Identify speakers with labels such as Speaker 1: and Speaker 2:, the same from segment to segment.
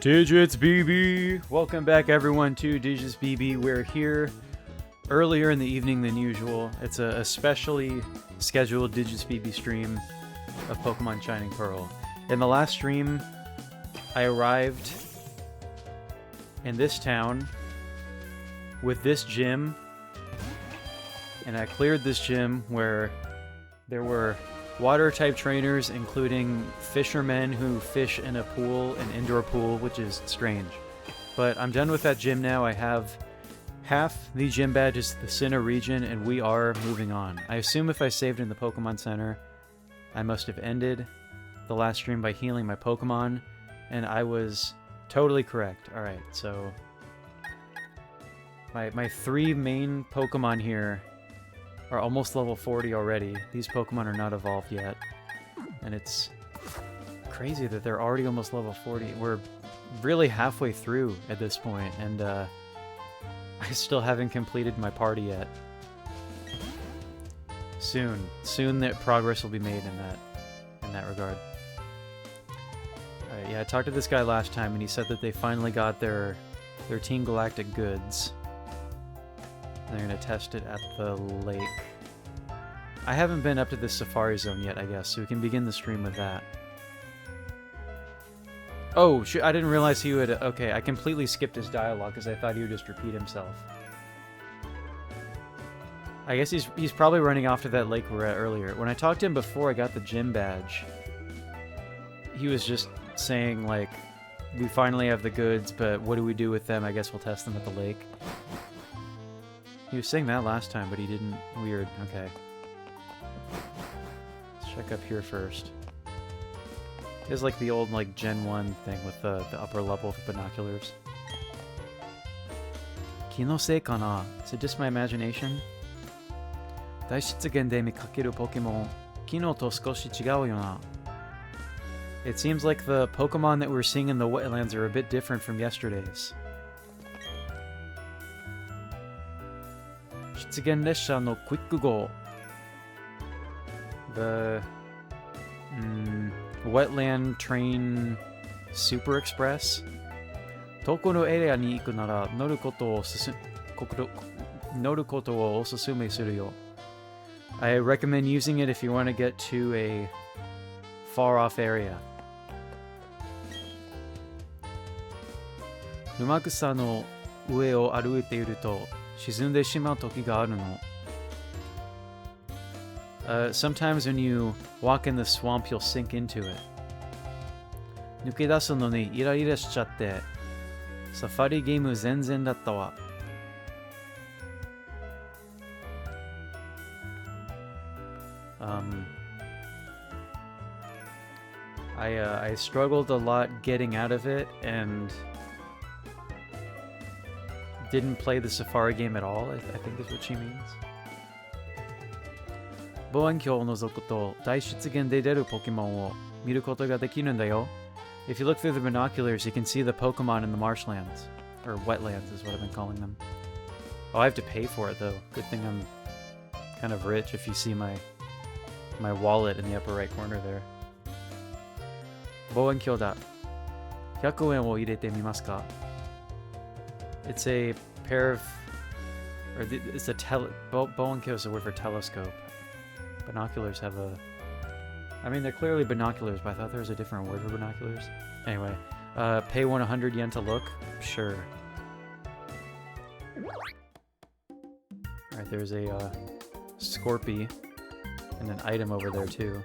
Speaker 1: Digits BB! Welcome back everyone to Digits BB. We're here earlier in the evening than usual. It's a specially scheduled Digits BB stream of Pokemon Shining Pearl. In the last stream, I arrived in this town with this gym, and I cleared this gym where there were water-type trainers, including fishermen who fish in a pool, an indoor pool, which is strange. But I'm done with that gym now. I have half the gym badges to the Sinnoh region, and we are moving on. I assume if I saved in the Pokemon Center, I must have ended the last stream by healing my Pokemon, and I was totally correct. Alright, so my three main Pokemon here are almost level 40 already. These Pokemon are not evolved yet. And it's crazy that they're already almost level 40. We're really halfway through at this point, and I still haven't completed my party yet. Soon that progress will be made in that regard. Alright, yeah, I talked to this guy last time, and he said that they finally got their Team Galactic goods. They're going to test it at the lake. I haven't been up to the Safari Zone yet, I guess, so we can begin the stream with that. Oh, I didn't realize he would... Okay, I completely skipped his dialogue because I thought he would just repeat himself. I guess he's probably running off to that lake we were at earlier. When I talked to him before I got the gym badge, he was just saying, like, we finally have the goods, but what do we do with them? I guess we'll test them at the lake. He was saying that last time, but he didn't... Weird. Okay. Let's check up here first. It's like the old, like, Gen 1 thing with the upper level of binoculars. Kinosei kana? Is it just my imagination? Daishitsugen de mikakeru Pokemon, kino to skoshi chigau yo na. It seems like the Pokemon that we're seeing in the wetlands are a bit different from yesterday's. Shitsugen Resha no Quick Go. The Wetland Train Super Express. Toko no area ni iku nara noru koto wo osusume suru yo. I recommend using it if you want to get to a far-off area. Numakusa no ue o aruite iru to shizunde shimau toki ga aru no. Sometimes when you walk in the swamp, you'll sink into it. Nukedasu no ni ira shichatte. Safari game zenzen datta wa. I struggled a lot getting out of it and didn't play the Safari game at all, I think is what she means. Boenkyou o nozoku to daishitsugen de deru Pokemon wo miru koto ga dekiru nda yo. If you look through the binoculars, you can see the Pokemon in the marshlands. Or wetlands is what I've been calling them. Oh, I have to pay for it though. Good thing I'm kind of rich if you see my wallet in the upper right corner there. Boenkyou da. 100 yen wo irete mimasu ka? It's a pair of... Or it's a Boenkyou is a word for telescope. Binoculars have a... I mean, they're clearly binoculars, but I thought there was a different word for binoculars. Anyway, pay 100 yen to look? Sure. Alright, there's a Scorpy and an item over there too.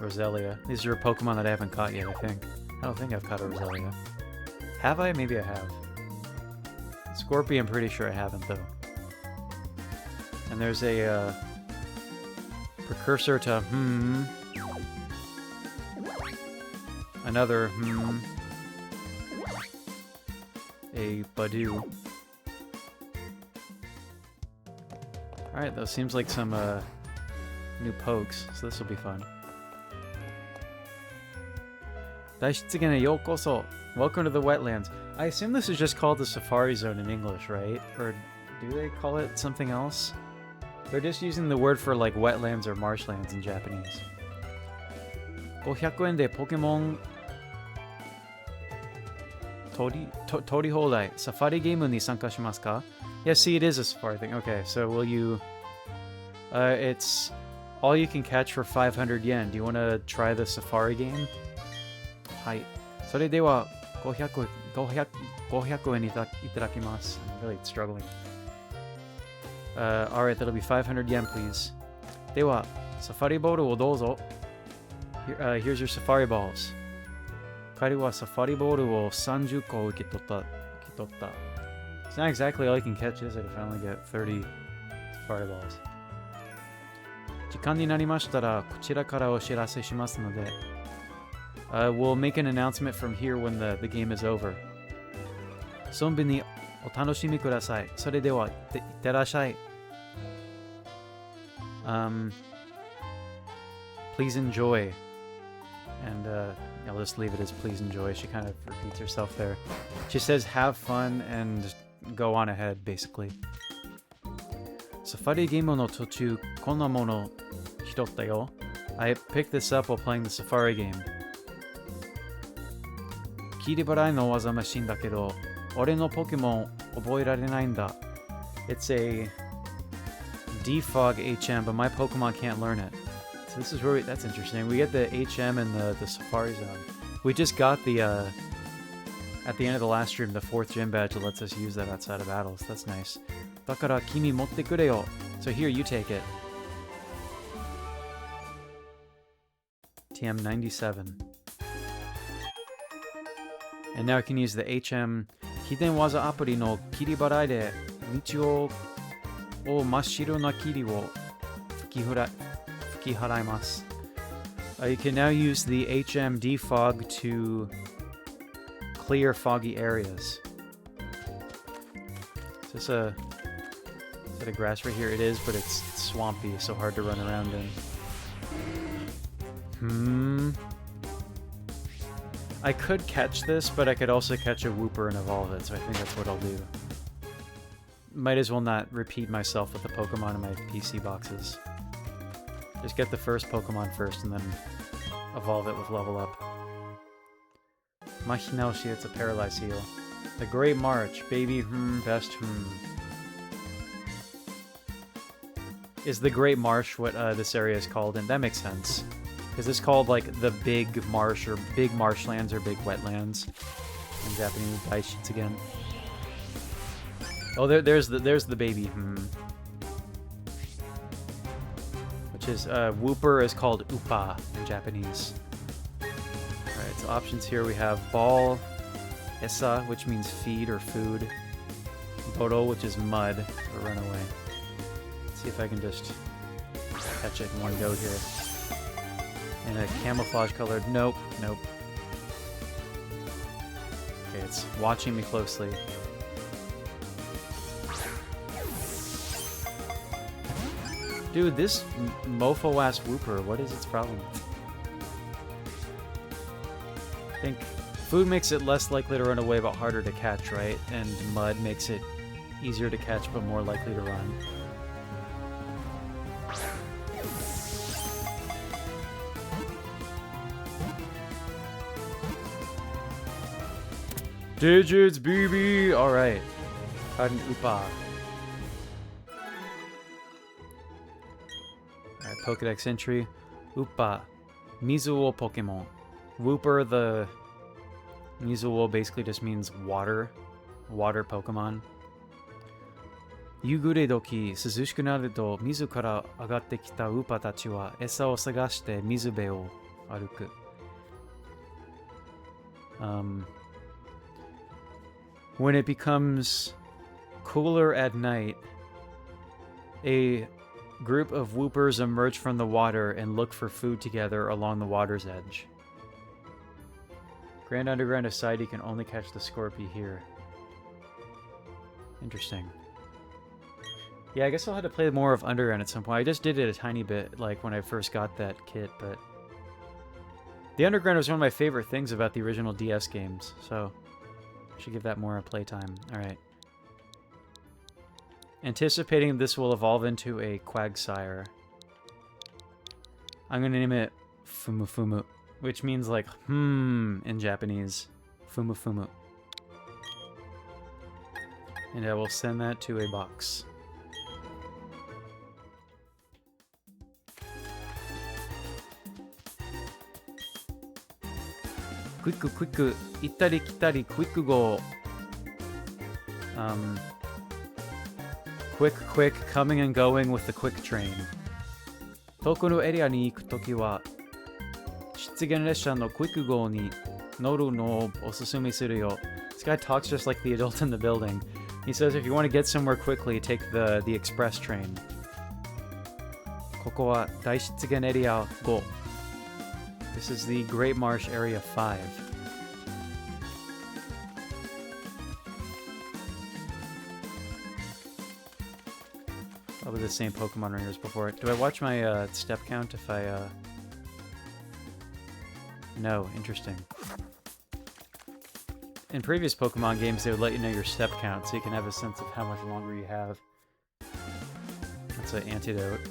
Speaker 1: Roselia. These are a Pokemon that I haven't caught yet, I think. I don't think I've caught a Roselia. Have I? Maybe I have. Scorpy, I'm pretty sure I haven't, though. And there's a precursor to another a Badoo. Alright, those seems like some new pokes, so this will be fun. Daishitsugen yokoso. Welcome to the wetlands. I assume this is just called the Safari Zone in English, right? Or do they call it something else? They're just using the word for like wetlands or marshlands in Japanese. 500円でポケモン Tori Hodai. Safari game ni sanka shimasu ka? Yeah, see, it is a safari thing. Okay, so will you... it's all you can catch for 500 yen. Do you want to try the safari game? Hai. それでは500 yen itadakimasu. I'm really struggling. Alright, that'll be 500 yen, please. では、safari boatをどうぞ. Here's your safari balls. 彼は safari boat を30個受け取った。It's not exactly all you can catch, is it, if I only get 30 safari balls. 時間になりましたら、こちらからお知らせしますので。We'll make an announcement from here when the game is over. そんぶにお楽しみください。それでは、いってらっしゃい。Please enjoy. And I'll just leave it as please enjoy. She kind of repeats herself there. She says have fun and go on ahead, basically. Safari game no tochu konna mono hirotta yo. I picked this up while playing the Safari game. Kiribarai no waza machine da kedo, ore no Pokemon oboerarenai nda. It's a defog HM, but my Pokemon can't learn it. So this is where that's interesting. We get the HM and the Safari Zone. We just got the, at the end of the last stream, the 4th gym badge that lets us use that outside of battles. That's nice. Dakara kimi motte kure yo. So here, you take it. TM97. And now I can use the HM Hiden Waza Apuri no Kiribarai de Michio o Mashiro na Kiri wo Fukiharaimasu. You can now use the HM defog to clear foggy areas. Is that a grass right here? It is, but it's swampy, so hard to run around in. I could catch this, but I could also catch a Wooper and evolve it, so I think that's what I'll do. Might as well not repeat myself with the Pokemon in my PC boxes. Just get the first Pokemon first and then evolve it with level up. Mahinaoshi, it's a Paralyze Heal. The Great March, baby, best, Is the Great Marsh what this area is called? And that makes sense. Because it's called, like, the Big Marsh, or Big Marshlands, or Big Wetlands. In Japanese, Daishits again. Oh, there's the baby, Which is, Wooper is called Upa in Japanese. Alright, so options here we have Ball, Esa, which means feed or food. Bodo, which is mud, or run away. Let's see if I can just catch it in one go here. And a camouflage colored, nope. Okay, it's watching me closely. Dude, this mofo-ass Wooper, what is its problem? I think food makes it less likely to run away but harder to catch, right? And mud makes it easier to catch but more likely to run. Digits, BB! Alright. Caught an Upa. Alright, Pokedex entry. Upa. Mizuo Pokemon. Wooper, the... Mizuo basically just means water. Water Pokemon. Yugure doki, suzushiku naru to, mizu kara agatte kita Upa tachi wa, esa o sagashite mizube o aruku. When it becomes cooler at night, a group of Woopers emerge from the water and look for food together along the water's edge. Grand Underground aside, you can only catch the Scorpy here. Interesting. Yeah, I guess I'll have to play more of Underground at some point. I just did it a tiny bit, like, when I first got that kit, but... The Underground was one of my favorite things about the original DS games, so... I should give that more playtime. Alright. Anticipating this will evolve into a Quagsire. I'm gonna name it Fumu Fumu, which means like, in Japanese. Fumu Fumu. And I will send that to a box. Quick, itari kitari, quick go. Quick, coming and going with the quick train. Toko no area ni iku toki wa, shitsugen resha no quick go ni noru no osusumi suru yo. This guy talks just like the adult in the building. He says if you want to get somewhere quickly, take the express train. Koko wa Daishitsugen area 5. This is the Great Marsh Area 5. Probably the same Pokemon ring as before. Do I watch my step count if I... No, interesting. In previous Pokemon games, they would let you know your step count, so you can have a sense of how much longer you have. That's an antidote.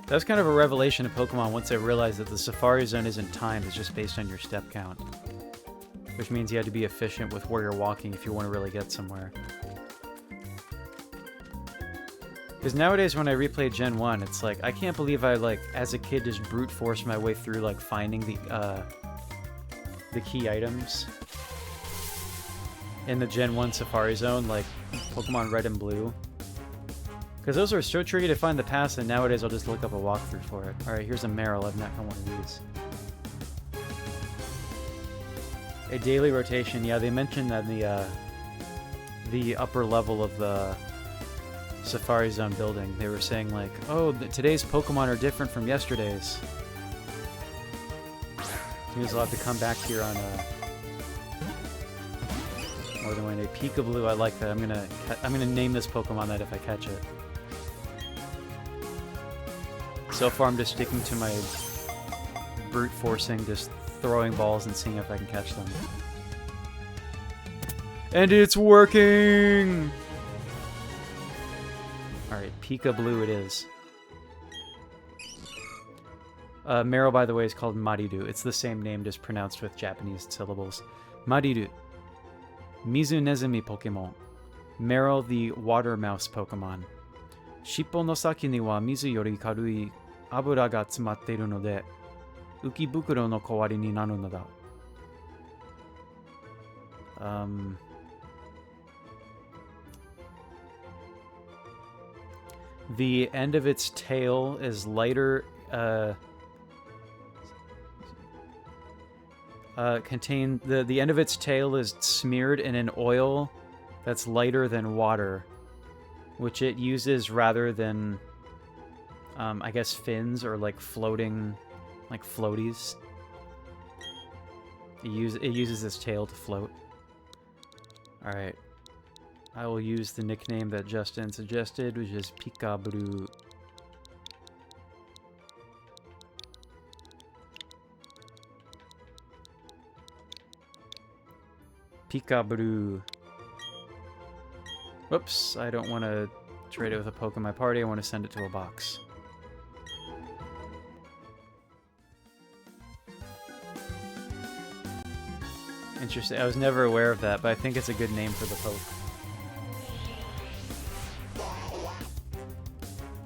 Speaker 1: That was kind of a revelation of Pokemon once I realized that the Safari Zone isn't timed, it's just based on your step count. Which means you had to be efficient with where you're walking if you want to really get somewhere. Because nowadays when I replay Gen 1, it's like, I can't believe I, like, as a kid just brute forced my way through, like, finding the key items in the Gen 1 Safari Zone, like Pokemon Red and Blue. Because those are so tricky to find the pass, and nowadays I'll just look up a walkthrough for it. Alright, here's a Meryl. I've not got one of these. A daily rotation. Yeah, they mentioned that the upper level of the Safari Zone building. They were saying like, oh, today's Pokemon are different from yesterday's. So you'll have to come back here on more than one day. Peekaboo, I like that. I'm gonna name this Pokemon that if I catch it. So far, I'm just sticking to my brute forcing, just throwing balls and seeing if I can catch them. And it's working! Alright, Peekaboo it is. Meryl, by the way, is called Mariru. It's the same name, just pronounced with Japanese syllables. Mariru. Mizu Nezumi Pokemon. Meryl, the water mouse Pokemon. Shippo no saki ni wa mizu yori karui abura ga tsumatteiru node, ukibukuro no kawari ni naru no da. The end of its tail is lighter, the end of its tail is smeared in an oil that's lighter than water, which it uses rather than, I guess, fins or like floating, like floaties. It uses its tail to float. Alright. I will use the nickname that Justin suggested, which is Peekaboo. Peekaboo. Whoops, I don't want to trade it with a poke in my party, I want to send it to a box. Interesting, I was never aware of that, but I think it's a good name for the poke.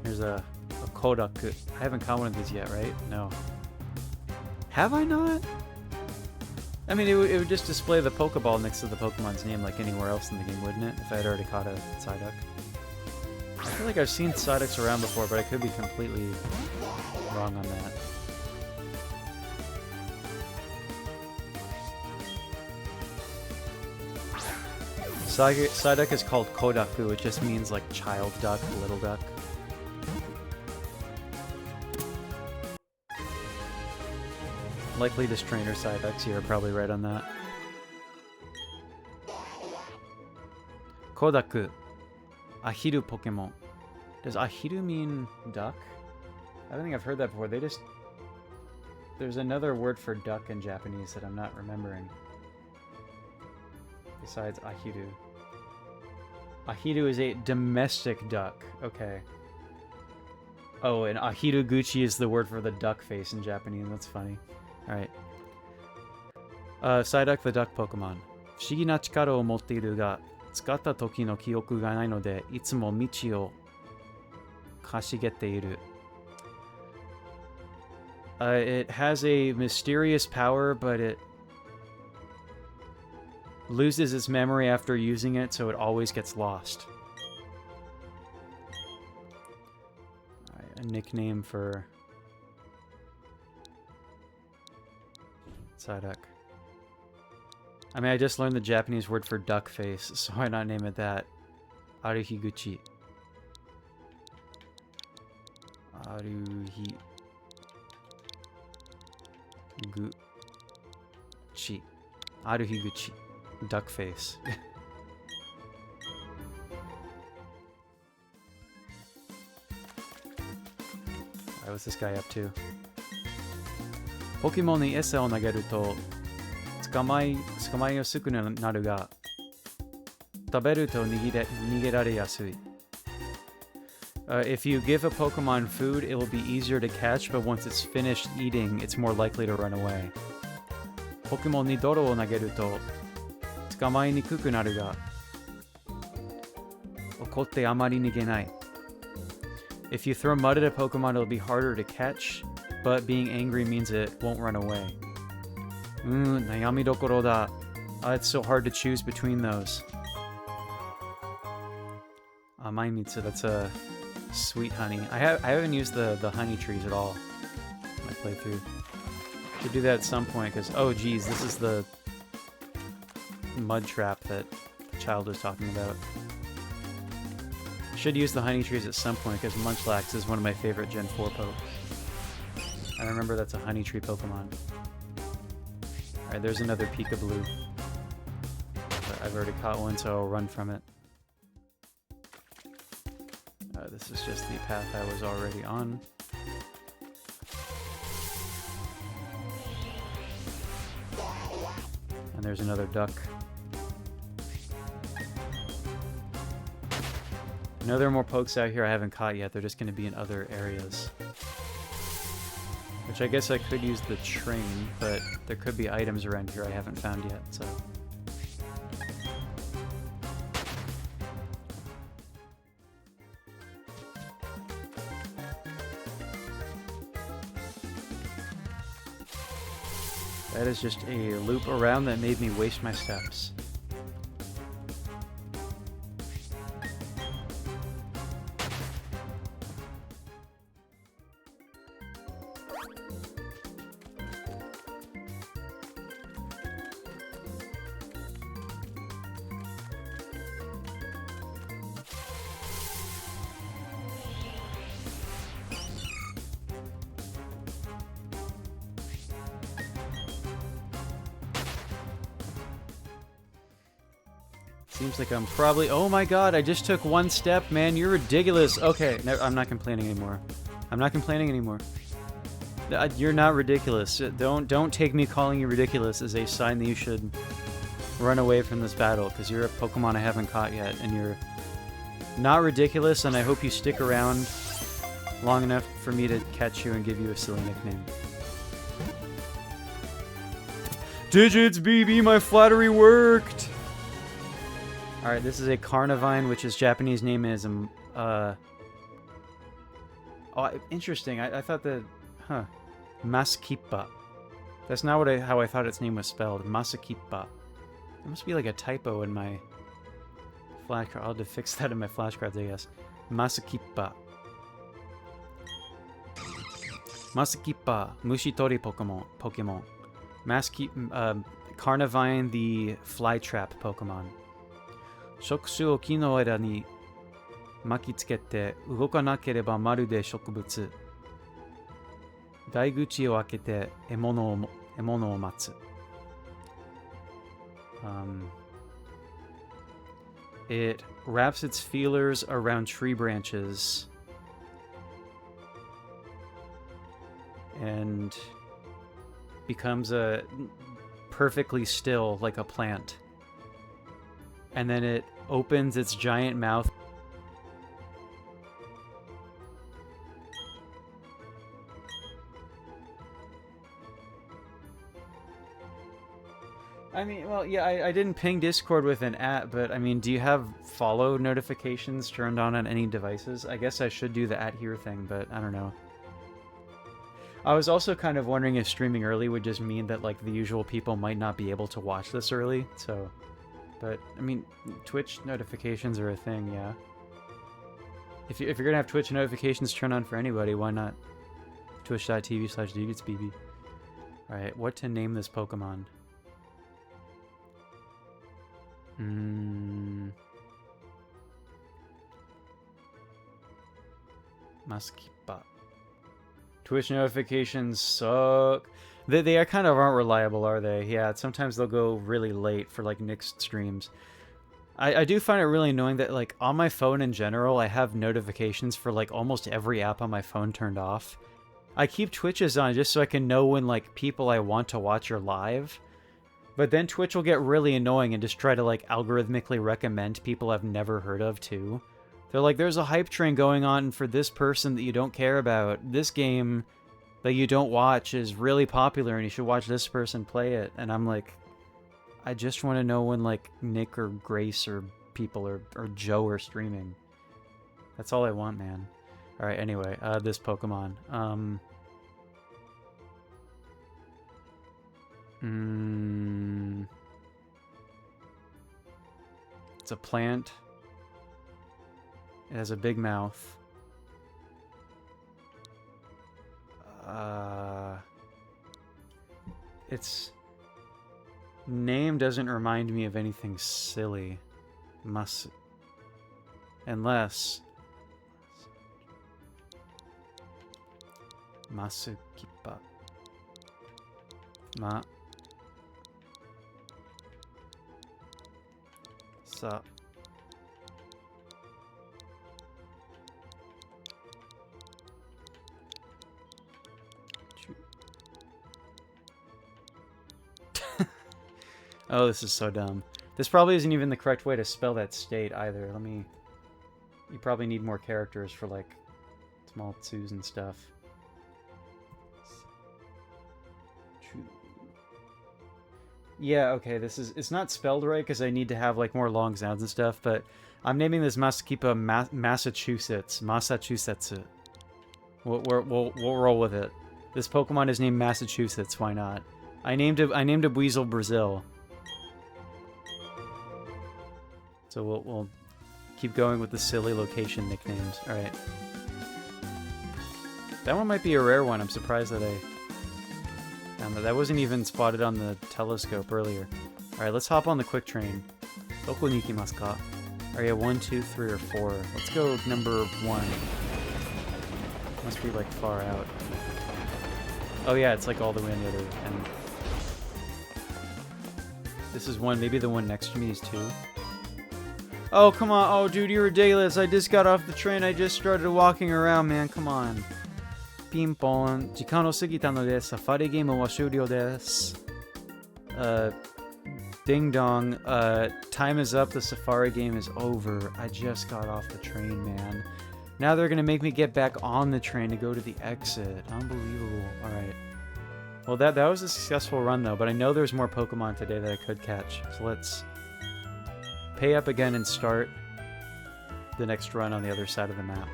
Speaker 1: There's a Kodaku. I haven't caught one of these yet, right? No. Have I not? I mean, it would just display the Pokeball next to the Pokemon's name like anywhere else in the game, wouldn't it? If I had already caught a Psyduck. I feel like I've seen Psyducks around before, but I could be completely wrong on that. Psyduck is called Kodaku, which just means like child duck, little duck. Likely just trainer Psyducks here, probably right on that. Kodaku. Ahiru Pokemon. Does Ahiru mean duck? I don't think I've heard that before. There's another word for duck in Japanese that I'm not remembering. Besides Ahiru. Ahiru is a domestic duck. Okay. Oh, and Ahiruguchi is the word for the duck face in Japanese. That's funny. Alright. Psyduck, the duck Pokemon. 不思議な力を持っているが、使った時の記憶がないので、いつも道をかしげている。It has a mysterious power, but it loses its memory after using it, so it always gets lost. A nickname for Psyduck. I mean, I just learned the Japanese word for duck face, so why not name it that? Aruhiguchi. Aruhiguchi. Duck face. Alright, what's this guy up to? Pokemon に餌を投げると捕まえやすくなるが、食べると逃げられやすい。If you give a Pokemon food, it will be easier to catch, but once it's finished eating, it's more likely to run away. Pokemon に泥を投げると捕まえにくくなるが、怒ってあまり逃げない。If you throw mud at a Pokemon, it'll be harder to catch, but being angry means it won't run away. 悩みどころだ。It's so hard to choose between those. Maimitsu, that's a sweet honey. I haven't used the honey trees at all in my playthrough. Should do that at some point, because, oh geez, this is the mud trap that the child was talking about. Should use the honey trees at some point, because Munchlax is one of my favorite Gen 4 pokes. I remember that's a honey tree Pokemon. Alright, there's another Peekaboo. But I've already caught one, so I'll run from it. This is just the path I was already on. And there's another duck. I know there are more pokes out here I haven't caught yet. They're just going to be in other areas. Which I guess I could use the train, but there could be items around here I haven't found yet, so... That is just a loop around that made me waste my steps. Seems like I'm probably... Oh my god, I just took one step, man. You're ridiculous. Okay, no, I'm not complaining anymore. I'm not complaining anymore. You're not ridiculous. Don't take me calling you ridiculous as a sign that you should run away from this battle, because you're a Pokemon I haven't caught yet, and you're not ridiculous, and I hope you stick around long enough for me to catch you and give you a silly nickname. Digits, BB, my flattery worked! Alright, this is a Carnivine, which his Japanese name is, oh, interesting. I thought that, Masakipa. That's not how I thought its name was spelled. Masakipa. There must be like a typo in my flashcard. I'll have to fix that in my flashcards, I guess. Masakipa. Masakipa, Mushitori Pokemon. Carnivine, the Flytrap Pokemon. 触手を木の枝に巻きつけて動かなければまるで植物。大口を開けて獲物を待つ。It wraps its feelers around tree branches and becomes perfectly still like a plant. And then it opens its giant mouth. I mean, well, yeah, I didn't ping Discord with an @ but I mean, do you have follow notifications turned on any devices? I guess I should do the @ here thing, but I don't know. I was also kind of wondering if streaming early would just mean that, like, the usual people might not be able to watch this early, so... But, I mean, Twitch notifications are a thing, yeah. If you're gonna have Twitch notifications turned on for anybody, why not twitch.tv/digitsbb? Alright, what to name this Pokemon? Muskipa. Twitch notifications suck. They are kind of aren't reliable, are they? Yeah, sometimes they'll go really late for, like, Nick's streams. I do find it really annoying that, like, on my phone in general, I have notifications for, like, almost every app on my phone turned off. I keep Twitches on just so I can know when, like, people I want to watch are live. But then Twitch will get really annoying and just try to, like, algorithmically recommend people I've never heard of, too. They're like, there's a hype train going on for this person that you don't care about. This game that you don't watch is really popular and you should watch this person play it. And I'm like, I just want to know when, like, Nick or Grace or people or Joe are streaming. That's all I want, man. Alright, anyway, this Pokemon. It's a plant. It has a big mouth. Its name doesn't remind me of anything silly. Unless... Masukipa. Sa. Oh, this is so dumb. This probably isn't even the correct way to spell that state either. Let me... You probably need more characters for, like, small tsus and stuff. Yeah, okay, this is... It's not spelled right because I need to have, like, more long sounds and stuff, but I'm naming this Masukipa Massachusetts. Massachusetts. We'll roll with it. This Pokemon is named Massachusetts, why not? I named a Weasel Brazil. So we'll keep going with the silly location nicknames. Alright. That one might be a rare one. I'm surprised that I found that. That wasn't even spotted on the telescope earlier. Alright, let's hop on the quick train. Doko ni ikimasu ka? Area 1, 2, 3, or 4. Let's go number 1. Must be, like, far out. Oh yeah, it's like all the way on the other end. This is 1. Maybe the one next to me is 2. Oh, come on. Oh, dude, you're ridiculous. I just got off the train. I just started walking around, man. Come on. Pimpon. Jikan o sugita no desu. Safari game wa shūryō desu. Ding dong. Time is up. The safari game is over. I just got off the train, man. Now they're gonna make me get back on the train to go to the exit. Unbelievable. Alright. Well, that was a successful run, though, but I know there's more Pokemon today that I could catch. So let's pay up again and start the next run on the other side of the map.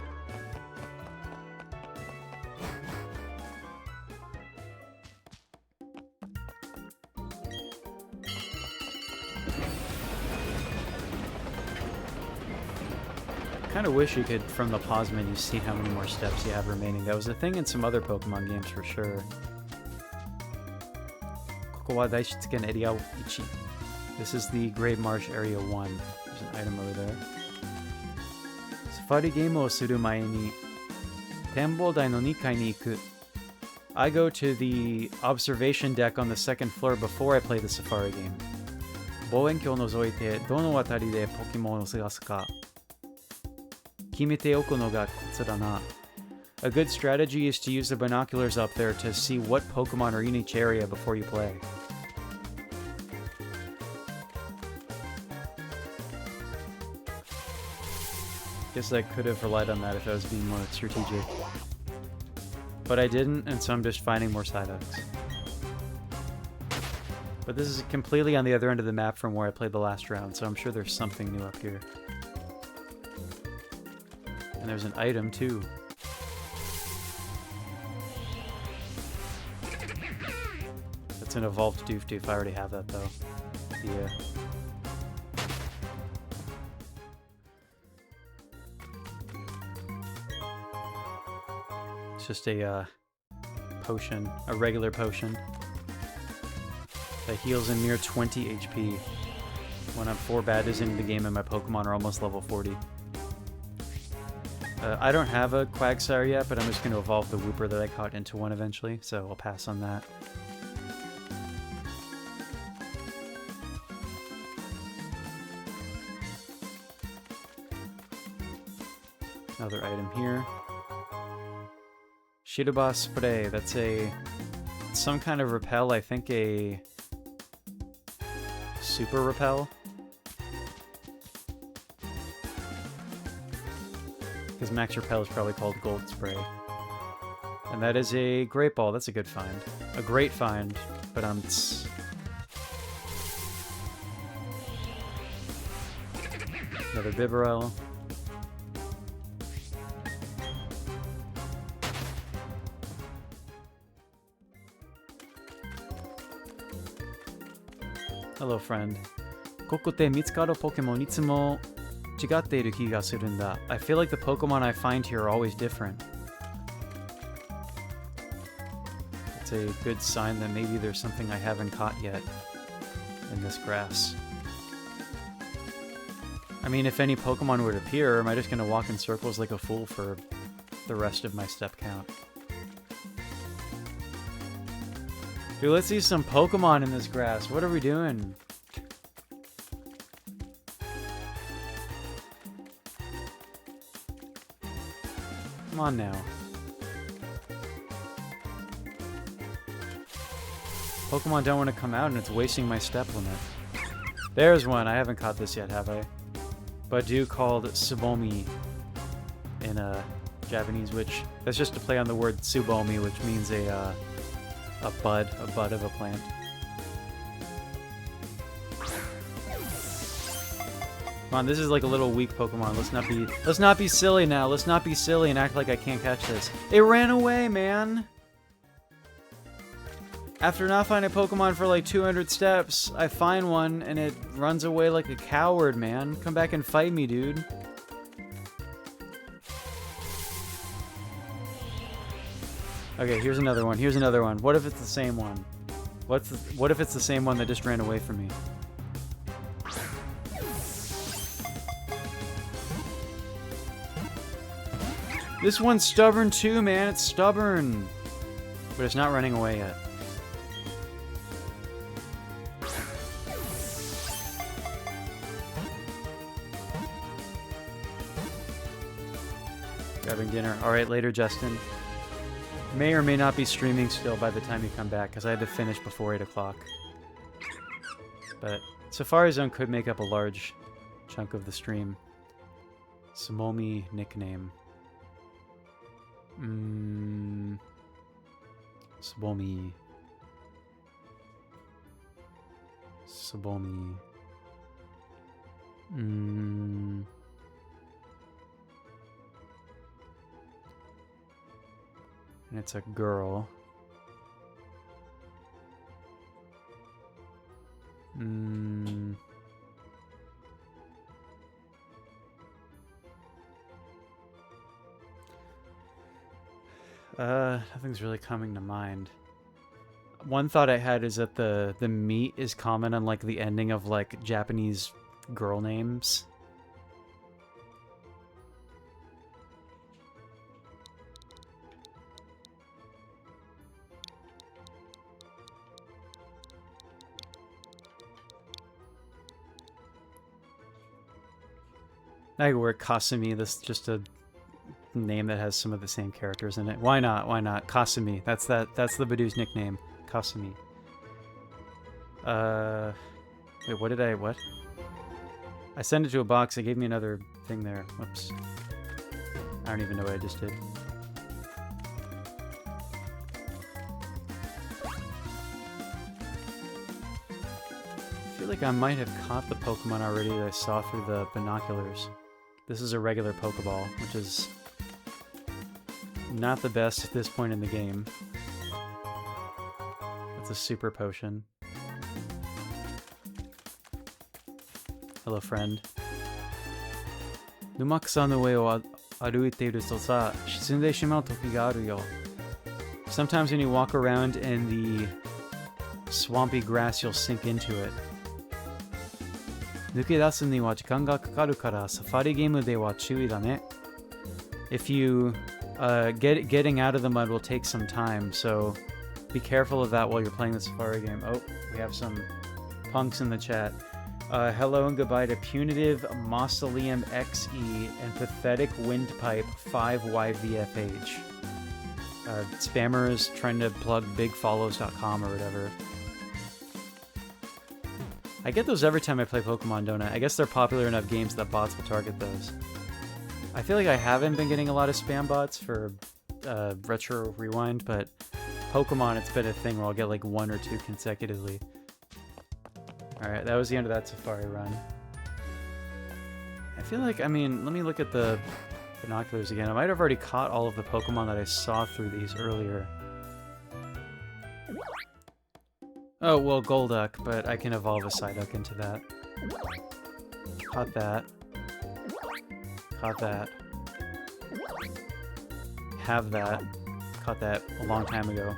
Speaker 1: I kind of wish you could, from the pause menu, see how many more steps you have remaining. That was a thing in some other Pokemon games for sure. Daishitsuken Area 1. This is the Great Marsh Area 1. There's an item over there. Safari game o suru mae ni tenbou dai no 2階に行く. I go to the observation deck on the second floor before I play the safari game. 望遠鏡を覗いてどの辺りでポケモンを探すか決めておくのがコツだな. A good strategy is to use the binoculars up there to see what Pokemon are in each area before you play. Guess I could have relied on that if I was being more strategic. But I didn't, and so I'm just finding more Psyducks. But this is completely on the other end of the map from where I played the last round, so I'm sure there's something new up here. And there's an item, too. That's an evolved Doof. I already have that, though. Yeah. It's just a potion, a regular potion. That heals a mere 20 HP when I'm 4 badges into the game and my Pokemon are almost level 40. I don't have a Quagsire yet, but I'm just going to evolve the Wooper that I caught into one eventually, so I'll pass on that. Another item here. Shiraba Spray, that's some kind of repel, I think a super repel. Because max repel is probably called Gold Spray. And that is a Great Ball, that's a good find. A great find, but another Bibarel. Hello, friend. ここで見つかるポケモンいつも違っている気がするんだ. I feel like the Pokemon I find here are always different. It's a good sign that maybe there's something I haven't caught yet in this grass. I mean, if any Pokemon would appear, am I just going to walk in circles like a fool for the rest of my step count? Dude, let's see some Pokemon in this grass. What are we doing? Come on now. Pokemon don't want to come out and it's wasting my step limit. There's one. I haven't caught this yet, have I? Badu called Tsubomi in Japanese, which that's just a play on the word Tsubomi, which means a bud of a plant. Come on, this is like a little weak Pokemon. Let's not be silly now. Let's not be silly and act like I can't catch this. It ran away, man. After not finding a Pokemon for like 200 steps, I find one and it runs away like a coward, man. Come back and fight me, dude. Okay, here's another one. Here's another one. What if it's the same one? What if it's the same one that just ran away from me? This one's stubborn too, man. It's stubborn. But it's not running away yet. Grabbing dinner. Alright, later, Justin. May or may not be streaming still by the time you come back, because I had to finish before 8 o'clock. But Safari Zone could make up a large chunk of the stream. Sumomi nickname. Subomi. Subomi. And it's a girl. Nothing's really coming to mind. One thought I had is that the meat is common on like the ending of like Japanese girl names. I could wear Kasumi, this is just a name that has some of the same characters in it. Why not? Why not? Kasumi. That's the Badoo's nickname. Kasumi. Wait, what? I sent it to a box, it gave me another thing there. Whoops. I don't even know what I just did. feel like I might have caught the Pokemon already that I saw through the binoculars. This is a regular Pokeball, which is not the best at this point in the game. That's a super potion. Hello, friend. 沼草の上を歩いているとさ、沈んでしまう時があるよ。Sometimes when you walk around in the swampy grass, you'll sink into it. 抜け出すには時間がかかるからサファリゲームでは注意だね。If you getting out of the mud will take some time, so be careful of that while you're playing the Safari game. Oh, we have some punks in the chat. Hello and goodbye to Punitive Mausoleum XE and Pathetic Windpipe 5YVFH. Spammers trying to plug bigfollows.com or whatever. I get those every time I play Pokemon, don't I? I guess they're popular enough games that bots will target those. I feel like I haven't been getting a lot of spam bots for Retro Rewind, but Pokemon, it's been a thing where I'll get like 1 or 2 consecutively. Alright, that was the end of that Safari run. I feel like, I mean, let me look at the binoculars again. I might have already caught all of the Pokemon that I saw through these earlier. Oh, well, Golduck, but I can evolve a Psyduck into that. Caught that. Caught that. Have that. Caught that a long time ago.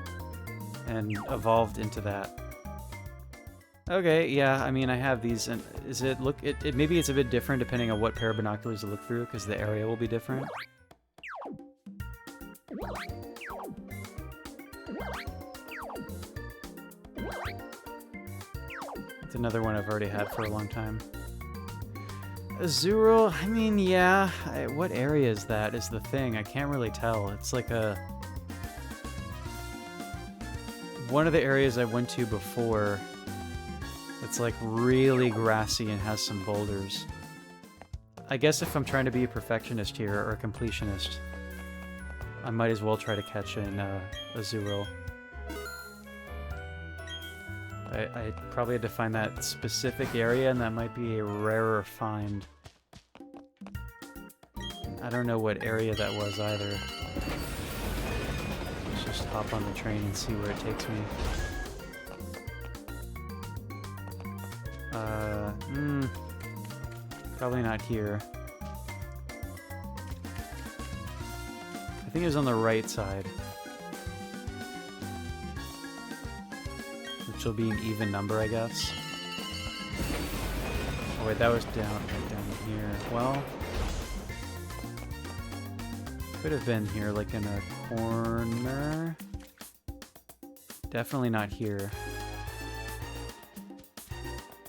Speaker 1: And evolved into that. Okay, yeah, I mean, I have these, and is it, look, it maybe it's a bit different depending on what pair of binoculars to look through, because the area will be different. It's another one I've already had for a long time. Azurill, I mean, yeah, what area is that is the thing, I can't really tell. It's like one of the areas I went to before. It's like really grassy and has some boulders. I guess if I'm trying to be a perfectionist here, or a completionist, I might as well try to catch an Azurill. I probably had to find that specific area, and that might be a rarer find. I don't know what area that was either. Let's just hop on the train and see where it takes me. Probably not here. I think it was on the right side. Which will be an even number, I guess. Oh wait, that was down here. Well, could have been here, like in a corner. Definitely not here.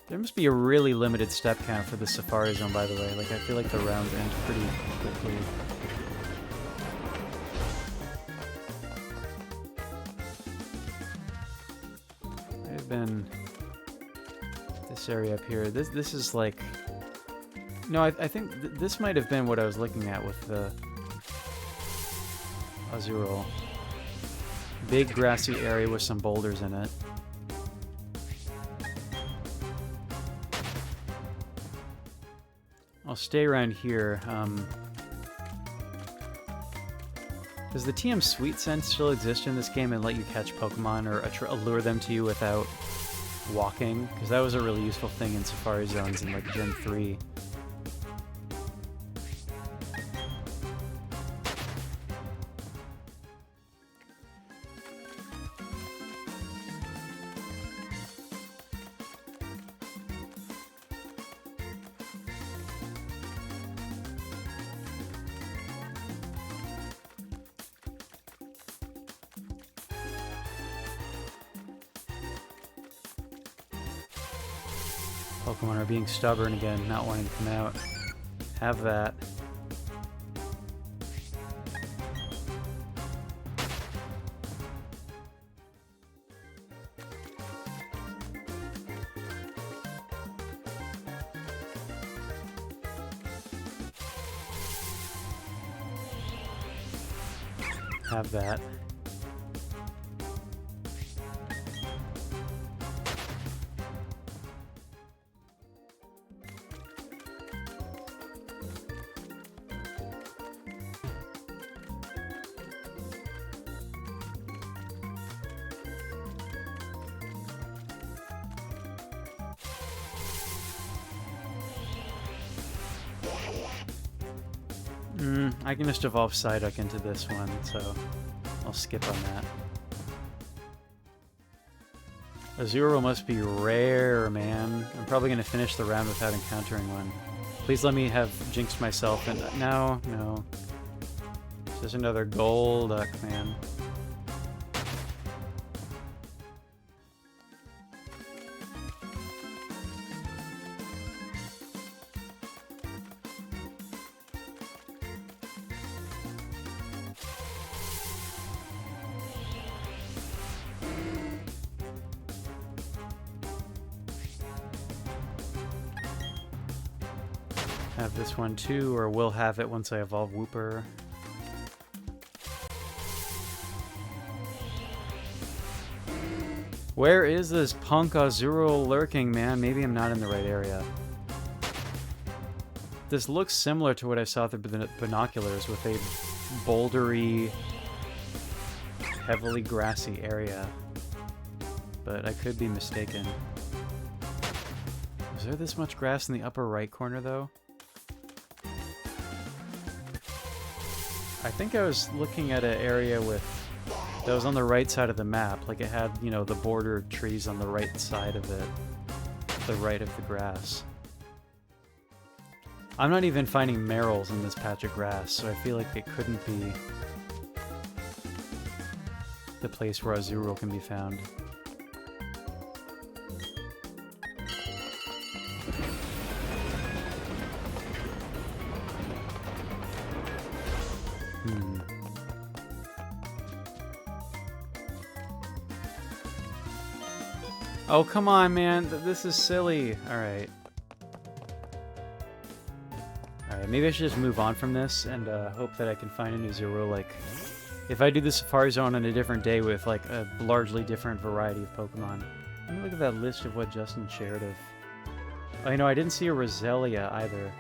Speaker 1: There must be a really limited step count for the Safari Zone, by the way. Like, I feel like the rounds end pretty quickly. I've been this area up here. This is like... No, I think this might have been what I was looking at with the Azurill. Big grassy area with some boulders in it. I'll stay around here. Does the TM Sweet Sense still exist in this game and let you catch Pokemon or allure them to you without walking? Because that was a really useful thing in Safari Zones in like Gen 3. Pokemon are being stubborn again, not wanting to come out. Have that. Have that. I can just evolve Psyduck into this one, so I'll skip on that. Azuro must be rare, man. I'm probably going to finish the round without encountering one. Please let me have jinxed myself and... No, no. It's just another Golduck, man. Have this one too, or will have it once I evolve Wooper. Where is this punk Azuro lurking, man? Maybe I'm not in the right area. This looks similar to what I saw through the binoculars, with a bouldery, heavily grassy area. But I could be mistaken. Is there this much grass in the upper right corner, though? I think I was looking at an area with that was on the right side of the map, like it had, you know, the bordered trees on the right side of it, the right of the grass. I'm not even finding Merrills in this patch of grass, so I feel like it couldn't be the place where Azuro can be found. Oh, come on, man. This is silly. Alright. Alright, maybe I should just move on from this and hope that I can find a new Zero. Like, if I do the Safari Zone on a different day with, like, a largely different variety of Pokemon. Let me look at that list of what Justin shared of... Oh, you know, I didn't see a Roselia either.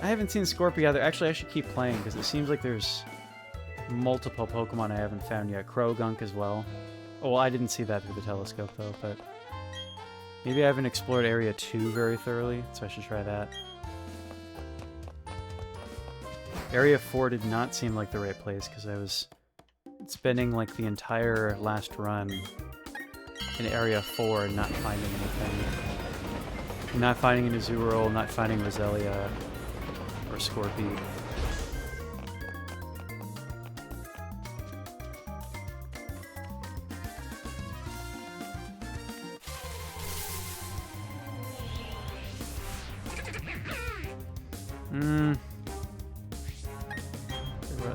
Speaker 1: I haven't seen Scorpio either. Actually, I should keep playing, because it seems like there's multiple Pokemon I haven't found yet. Krogunk as well. Oh, well, I didn't see that through the telescope, though, but... Maybe I haven't explored Area 2 very thoroughly, so I should try that. Area 4 did not seem like the right place, because I was spending, like, the entire last run in Area 4 and not finding anything. Not finding an Azuro, not finding Roselia, or Scorpio.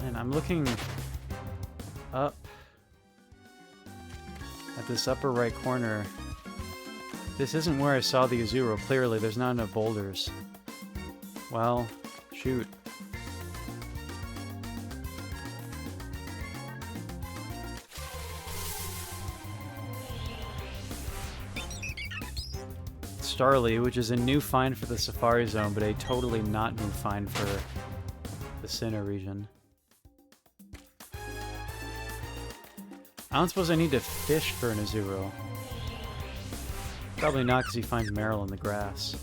Speaker 1: And I'm looking up at this upper right corner. This isn't where I saw the Azuro. Clearly, there's not enough boulders. Well, shoot. Starly, which is a new find for the Safari Zone, but a totally not new find for the Sinnoh region. I don't suppose I need to fish for an Azuro. Probably not, because he finds Marill in the grass.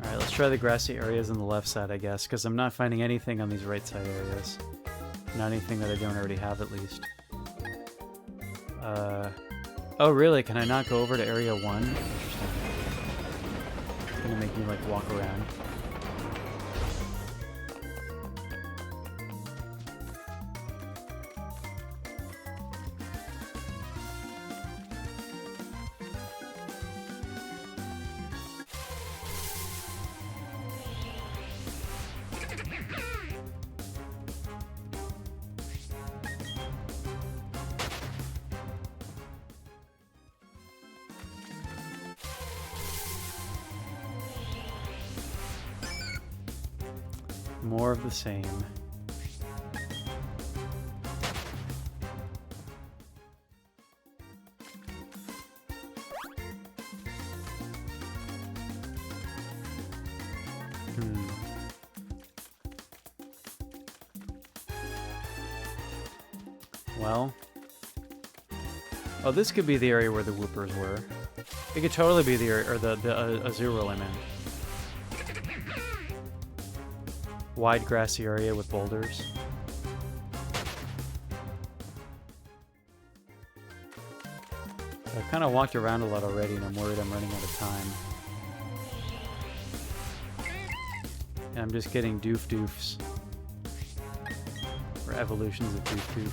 Speaker 1: Alright, let's try the grassy areas on the left side, I guess, because I'm not finding anything on these right side areas. Not anything that I don't already have, at least. Oh really? Can I not go over to Area 1? Interesting. It's gonna make me, like, walk around. More of the same. Well. Oh, this could be the area where the Whoopers were. It could totally be the area, or the Azurill, I meant. Wide grassy area with boulders. I've kind of walked around a lot already, and I'm worried I'm running out of time. And I'm just getting doof-doofs. Or evolutions of doof-doof.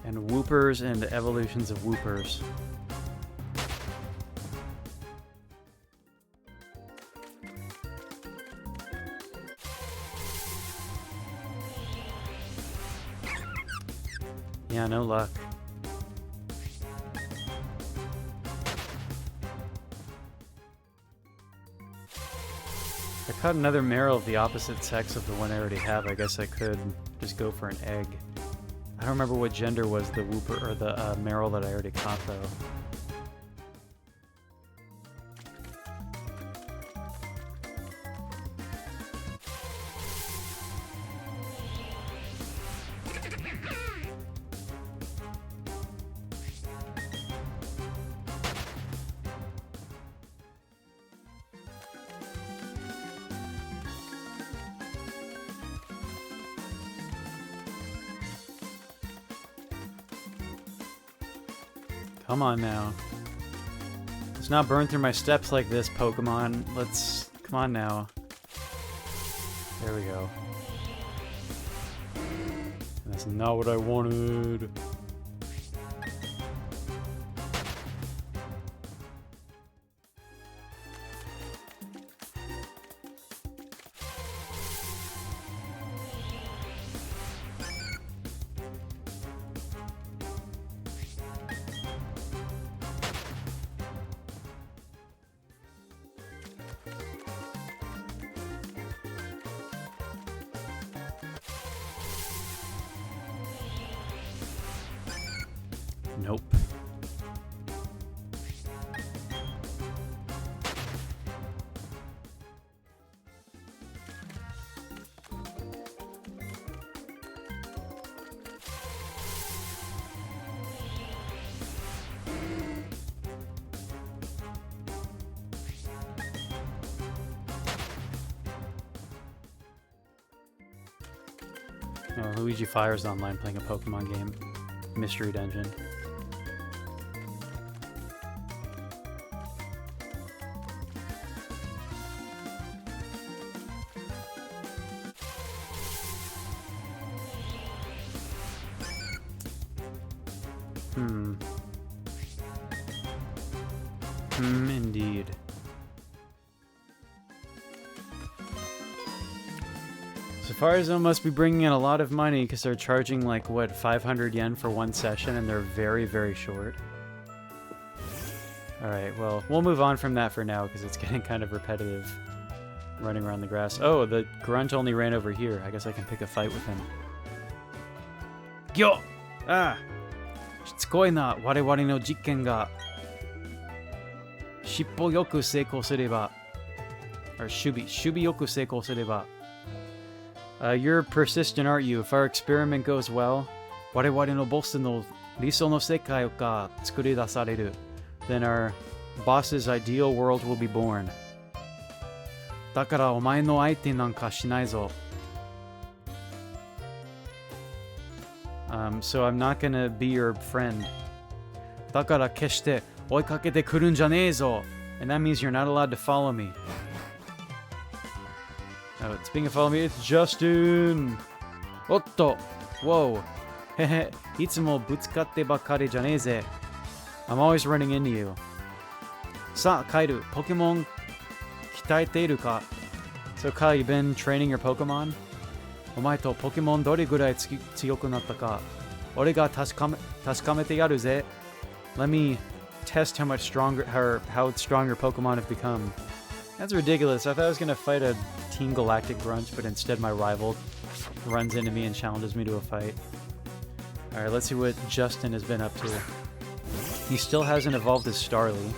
Speaker 1: And Whoopers and evolutions of Whoopers. Yeah, no luck. I caught another Meryl of the opposite sex of the one I already have. I guess I could just go for an egg. I don't remember what gender was the Whooper or the Meryl that I already caught though. Come on now. Let's not burn through my steps like this, Pokemon. Let's... Come on now. There we go. That's not what I wanted. Nope. Oh, Luigi Fire's online playing a Pokemon game. Mystery Dungeon. Indeed. Safari Zone must be bringing in a lot of money because they're charging like, what, 500 yen for one session and they're very, very short. Alright, well, we'll move on from that for now because it's getting kind of repetitive running around the grass. Oh, the Grunt only ran over here. I guess I can pick a fight with him. Gyo! Ah! しつこいな、我々の実験が。尻尾よく成功すれば。Or 守備よく成功すれば。You're persistent, aren't you? If our experiment goes well, 我々のボスの理想の世界が作り出される。Then our boss's ideal world will be born. だからお前の相手なんかしないぞ。So I'm not gonna be your friend. だから決して追いかけてくるんじゃねえぞ。And that means you're not allowed to follow me. Oh, speaking of follow me, it's Justin! おっと Whoa. へへ、いつもぶつかってばっかりじゃねえぜ。I'm always running into you. さあ、カイル、ポケモン鍛えているか So Kyle, you've been training your Pokemon? お前とポケモンどれぐらい強くなったか俺が確かめてやるぜ Let me test how much stronger, how strong your Pokemon have become. That's ridiculous. I thought I was gonna fight a Team Galactic grunt, but instead my rival runs into me and challenges me to a fight. Alright, let's see what Justin has been up to. He still hasn't evolved his Starly.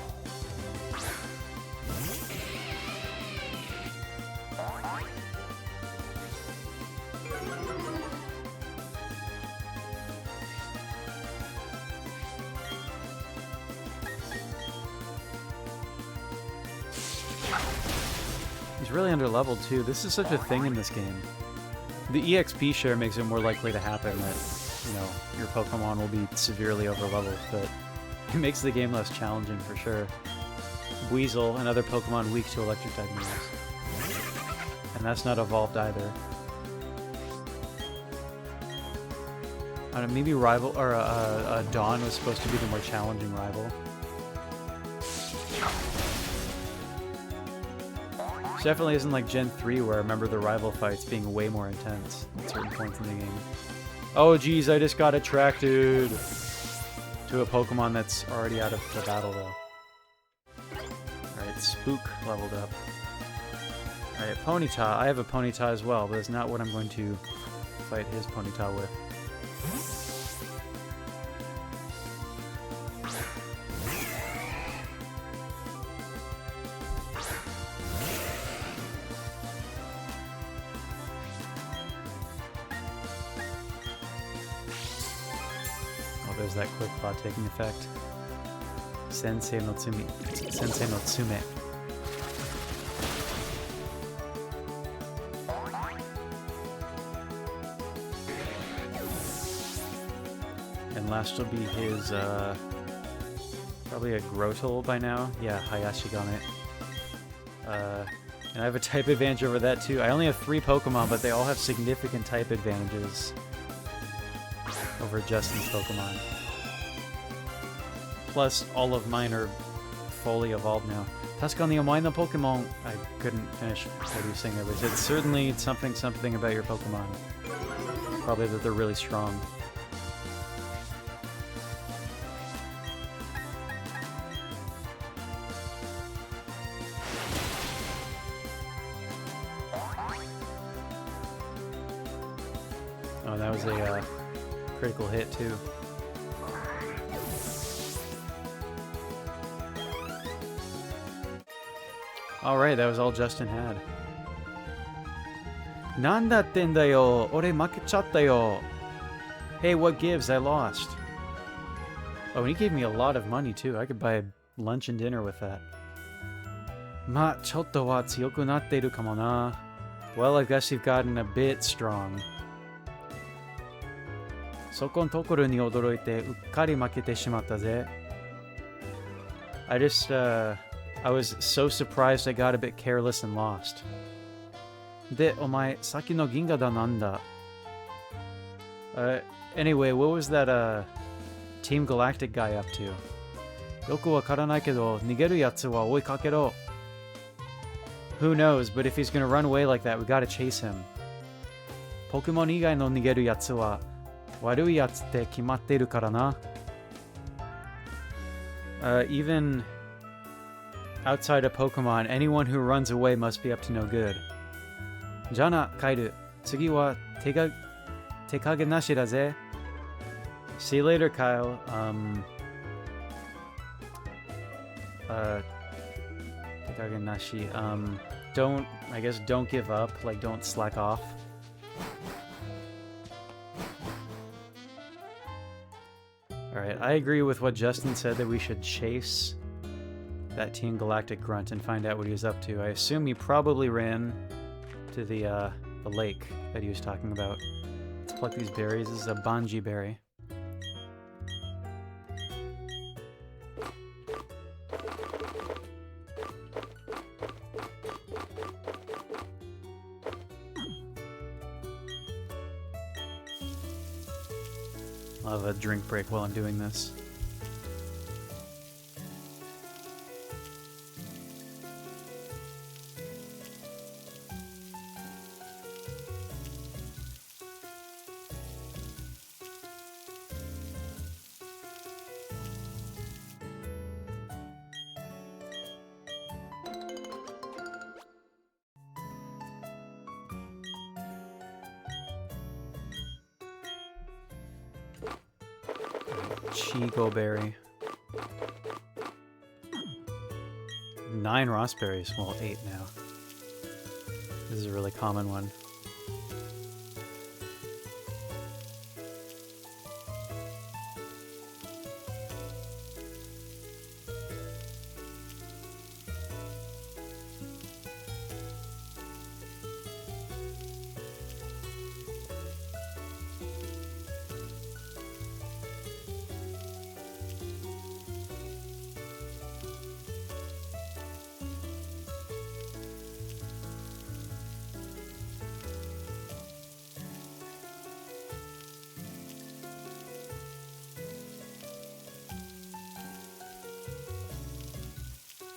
Speaker 1: He's really underleveled too. This is such a thing in this game. The EXP share makes it more likely to happen that, you know, your Pokemon will be severely overleveled, but it makes the game less challenging for sure. Weasel, another Pokemon weak to electric type moves. And that's not evolved either. I don't know, maybe Rival, or Dawn was supposed to be the more challenging rival. It definitely isn't like Gen 3 where I remember the rival fights being way more intense at certain points in the game. Oh geez, I just got attracted to a Pokemon that's already out of the battle though. Alright, Spook leveled up. Alright, Ponyta. I have a Ponyta as well, but it's not what I'm going to fight his Ponyta with. There's that quick plot taking effect. Sensei no Tsume. Sensei no Tsume. And last will be his, probably a Grotle by now. Yeah, Hayashigame. And I have a type advantage over that too. I only have 3 Pokemon, but they all have significant type advantages over Justin's Pokemon. Plus, all of mine are fully evolved now. Tasukani omae no Pokemon. I couldn't finish what he was saying there, but it's certainly something about your Pokemon. Probably that they're really strong. Oh, that was a critical hit too. Alright, that was all Justin had. Nandatte ore makechatta yo. Hey, what gives? I lost. Oh, and he gave me a lot of money too. I could buy lunch and dinner with that. Ma, chotto wa tsuyoku natteru kamo na. Well, I guess you've gotten a bit strong. Soko no tokoro ni odoroite ukkari makete shimatta ze. I was so surprised I got a bit careless and lost. De, omae, saki no ginga da nanda? Anyway, what was that, Team Galactic guy up to? Yoku wakaranai kedo, nigeru yatsu wa oikakero. Who knows, but if he's gonna run away like that, we gotta chase him. Pokemon igai no nigeru yatsu wa warui yatsu te kimatteru kara na. Even outside of Pokemon, anyone who runs away must be up to no good. Jana, Kairu. Tsugi wa tekage nashi da ze. See you later, Kyle. Tekage nashi. Don't give up. Like, don't slack off. Alright, I agree with what Justin said that we should chase that Team Galactic grunt and find out what he was up to. I assume he probably ran to the lake that he was talking about. Let's pluck these berries. This is a Banji berry. I'll have a drink break while I'm doing this. Chigo berry. 9 raspberries. Well, 8 now. This is a really common one.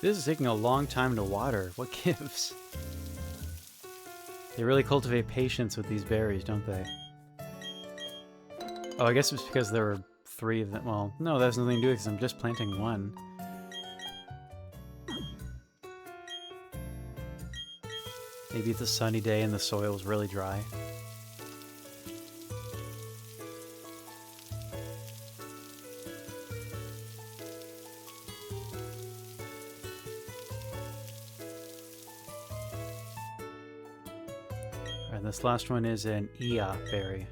Speaker 1: This is taking a long time to water. What gives? They really cultivate patience with these berries, don't they? Oh, I guess it's because there were 3 of them. Well, no, that has nothing to do with it because I'm just planting 1. Maybe it's a sunny day and the soil's really dry. And this last one is an Ia berry.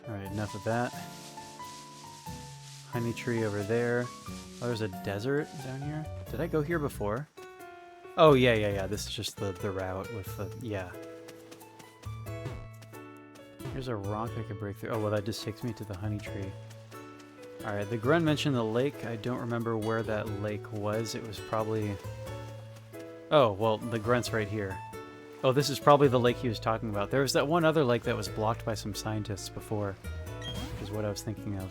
Speaker 1: Alright, enough of that. Honey tree over there. Oh, there's a desert down here. Did I go here before? Oh, yeah. This is just the route with the... yeah. Here's a rock I could break through. Oh, well, that just takes me to the honey tree. Alright, the grunt mentioned the lake. I don't remember where that lake was. It was probably... oh, well, the grunt's right here. Oh, this is probably the lake he was talking about. There was that one other lake that was blocked by some scientists before, is what I was thinking of.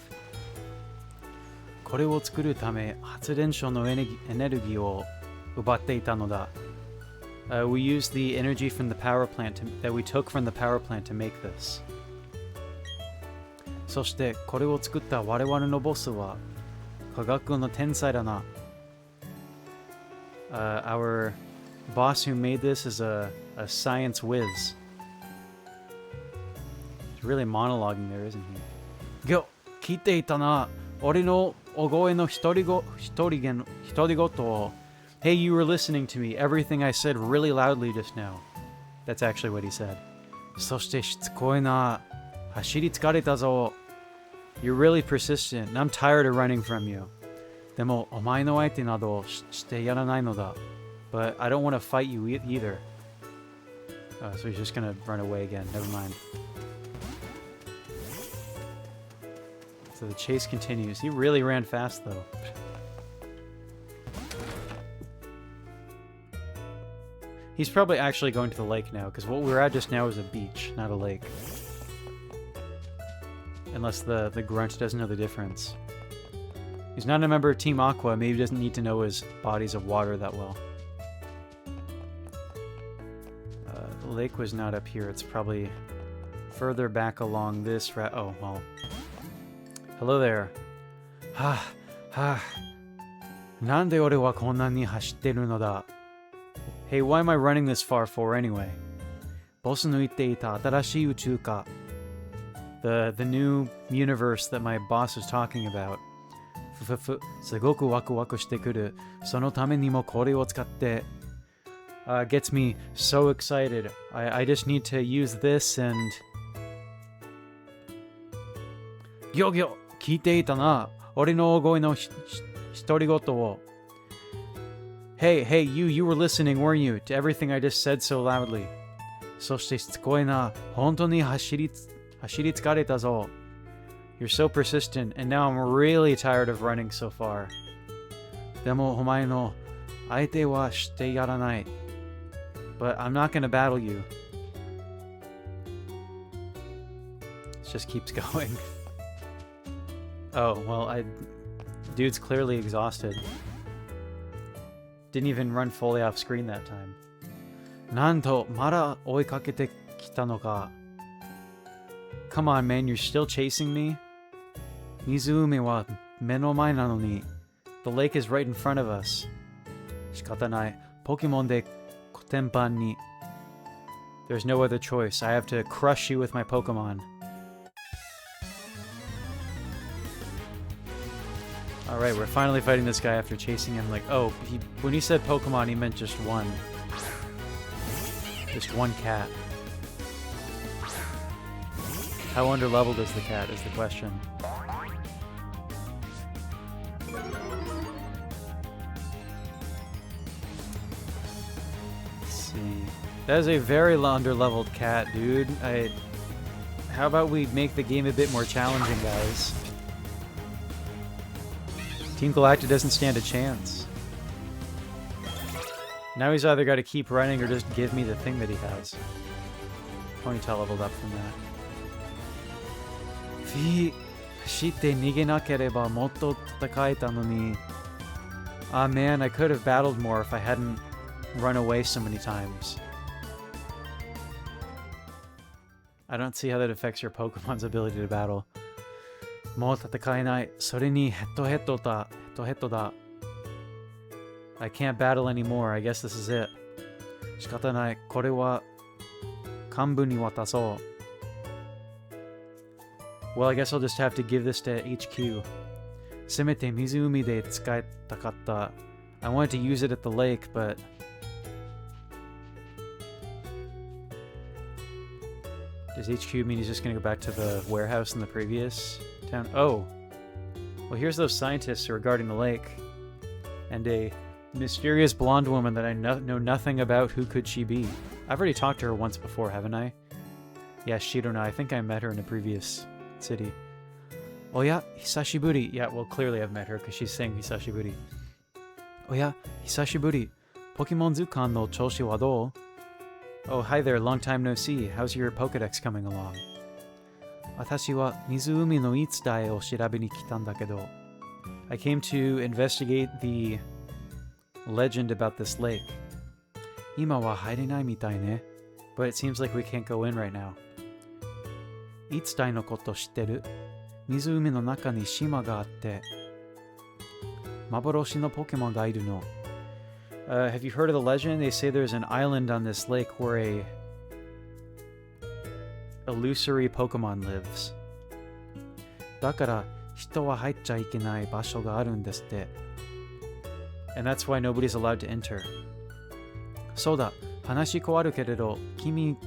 Speaker 1: これを作るため、発電所のエネルギーを奪っていたのだ。We used the energy from the power plant that we took from the power plant to make this. そしてこれを作った我々のボスは科学の天才だな。Our boss who made this is a science whiz. He's really monologuing there, isn't he? よ、聞いていたな。俺の大声の独り言を。Hey, you were listening to me. Everything I said really loudly just now. That's actually what he said. そしてしつこいな。走り疲れたぞ。You're really persistent, and I'm tired of running from you. でも、お前の相手などしてやらないのだ。But I don't want to fight you either. So he's just gonna run away again. Never mind. So the chase continues. He really ran fast, though. He's probably actually going to the lake now, because what we're at just now is a beach, not a lake. Unless the grunt doesn't know the difference. He's not a member of Team Aqua. Maybe he doesn't need to know his bodies of water that well. The lake was not up here. It's probably further back along this route. Oh, well. Hello there. Nande ore wa konna ni hashitteru no da? Hey, why am I running this far for anyway? Boss no itte ita atarashii宇宙か. The new universe that my boss was talking about. すごくワクワクしてくる。そのためにもこれを使って。Gets me so excited. I just need to use this and... ギョギョ、聞いていたな。俺の大声の独り言を。Hey, you were listening, weren't you, to everything I just said so loudly. そしてしつこいな。本当に走り疲れたぞ。You're so persistent, and now I'm really tired of running so far. でもお前の相手はしてやらない。But I'm not gonna battle you. It just keeps going. Oh, well, dude's clearly exhausted. Didn't even run fully off screen that time. Nanto, mara oikakete kita no ka. Come on, man, you're still chasing me? Mizuumi wa me no mae na no ni. The lake is right in front of us. Shikatanai. Pokemon de kotenpan ni. There's no other choice. I have to crush you with my Pokemon. Alright, we're finally fighting this guy after chasing him like... Oh, when he said Pokemon, he meant just one. Just one cat. How underleveled is the cat, is the question. Let's see. That is a very underleveled cat, dude. How about we make the game a bit more challenging, guys? Team Galactic doesn't stand a chance. Now he's either got to keep running or just give me the thing that he has. Ponytail leveled up from that. Ah man, I could have battled more if I hadn't run away so many times. I don't see how that affects your Pokemon's ability to battle. I can't battle anymore. I guess this is it. Shikatanai, kore wa kanbu ni watasou. Well, I guess I'll just have to give this to HQ. Semete mizuumi de tsukaeta katta. I wanted to use it at the lake, but... Does HQ mean he's just gonna go back to the warehouse in the previous town? Oh! Well, here's those scientists who are guarding the lake. And a mysterious blonde woman that I know nothing about. Who could she be? I've already talked to her once before, haven't I? Yeah, Shirona. I think I met her in a previous city. Oh yeah, hisashiburi. Yeah, well, clearly I've met her because she's saying hisashiburi. Oh yeah, hisashiburi. Pokemon Zukan no choshi wa dou? Oh, hi there, long time no see. How's your Pokedex coming along? Watashi wa mizuumi no itsudae o shirabe ni kitan da kedo. I came to investigate the legend about this lake. Ima wa hairenai mitai ne. But it seems like we can't go in right now. Itsudae no koto shitteru? Mizuumi no naka ni shima ga atte. Maboroshi no Pokemon ga iru no. Have you heard of the legend? They say there's an island on this lake where a illusory Pokemon lives. Dakara, hito wa haicha ikenai basho ga arun desu te. And that's why nobody's allowed to enter. Soda, hanashi kawaru keredo, kimi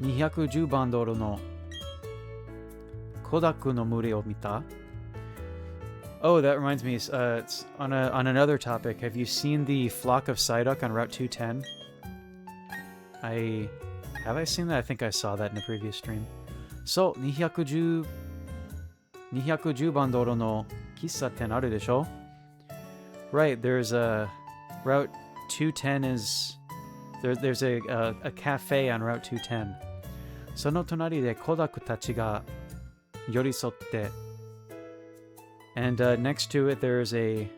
Speaker 1: 210番道路の Kodaku no Muri o mita? Oh, that reminds me, it's on another topic. Have you seen the flock of Psyduck on Route 210? Have I seen that? I think I saw that in a previous stream. So, 210番道路の喫茶店あるでしょ? Right, there's a Route 210 is there's a cafe on Route 210. その隣でコダクたちが寄り添って And next to it, there's a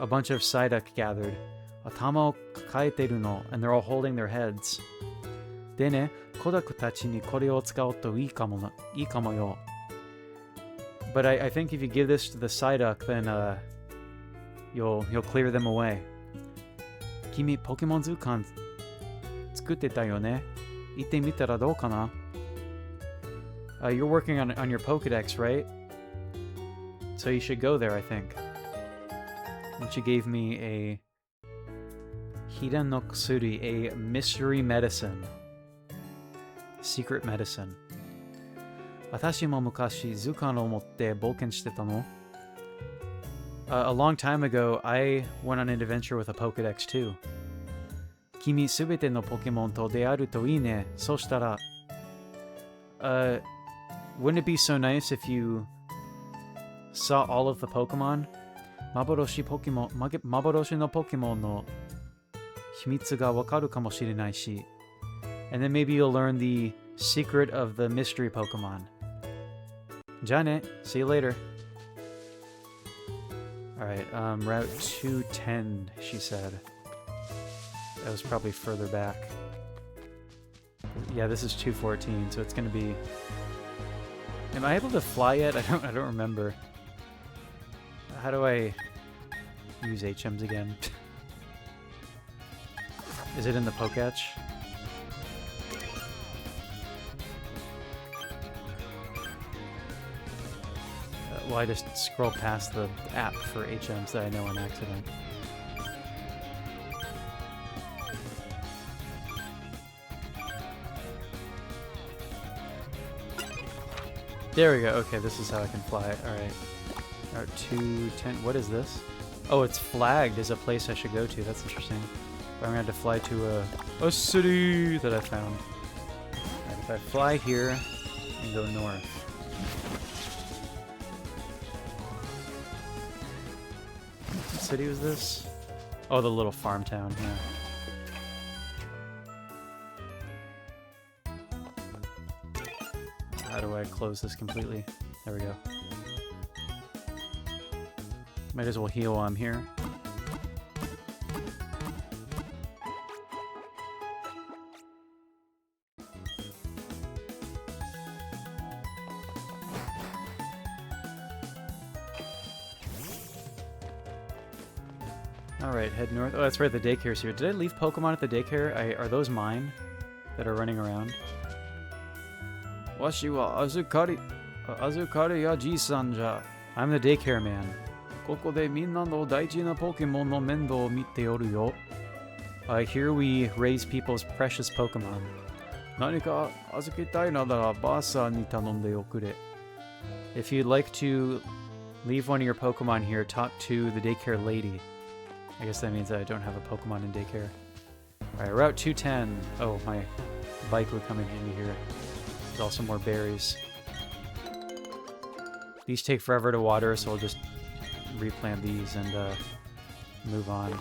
Speaker 1: bunch of Psyduck gathered. Atama o kakaeteru no, and they're all holding their heads. De ne, Kodaku tachi ni kore o tsukau to ii kamo yo. But I think if you give this to the Psyduck, then you'll clear them away. Kimi Pokemon Zukan tsukutte ta yo ne? Itte mitara dou kana? You're working on your Pokedex, right? So you should go there, I think. And she gave me a Hira no Kusuri, a mystery medicine. Secret medicine. Watashi mo mukashi Zukan o motte bouken shite no? A long time ago, I went on an adventure with a Pokedex too. Kimi subete no Pokemon to dearu to ii ne, so shitara... wouldn't it be so nice if you saw all of the Pokemon? Maboroshi no Pokemon no Himitsu ga wakaru kamoshirenai shi. And then maybe you'll learn the secret of the mystery Pokemon. Jane, see you later. Alright, Route 210, she said. That was probably further back. Yeah, this is 214, so it's gonna be... Am I able to fly yet? I don't remember. How do I use HMs again? Is it in the Poketch? Well, I just scroll past the app for HMs that I know on accident. There we go. Okay, this is how I can fly. Alright. Route 210. What is this? Oh, it's flagged as a place I should go to. That's interesting. But I'm going to have to fly to a city that I found. Alright, if I fly here and go north. What city was this? Oh, the little farm town, yeah. How do I close this completely? There we go. Might as well heal while I'm here. Alright, head north. Oh, that's right, the daycare's here. Did I leave Pokemon at the daycare? Are those mine that are running around? Washi wa azukari ya ji-san ja. I'm the daycare man. Koko de minna no daiji na Pokemon no mendo o mite oru yo. Here we raise people's precious Pokemon. Nanika azukitai nara ba-san ni tanomde okure. If you'd like to leave one of your Pokemon here, talk to the daycare lady. I guess that means that I don't have a Pokemon in daycare. Alright, Route 210. Oh, my bike would come in handy here. There's also more berries. These take forever to water, so I'll just replant these and move on.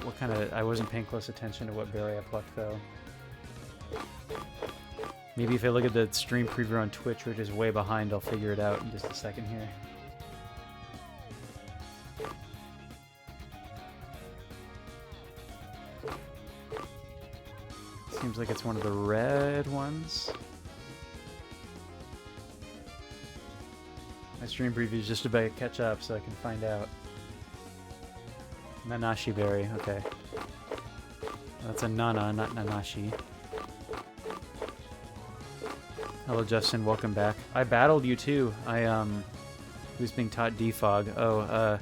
Speaker 1: What kind of... I wasn't paying close attention to what berry I plucked, though. Maybe if I look at the stream preview on Twitch, which is way behind, I'll figure it out in just a second here. Seems like it's one of the red ones. My stream preview is just about to catch up so I can find out. Nanashi berry, okay. That's a Nana, not Nanashi. Hello Justin, welcome back. I battled you too. Who's being taught defog? Oh,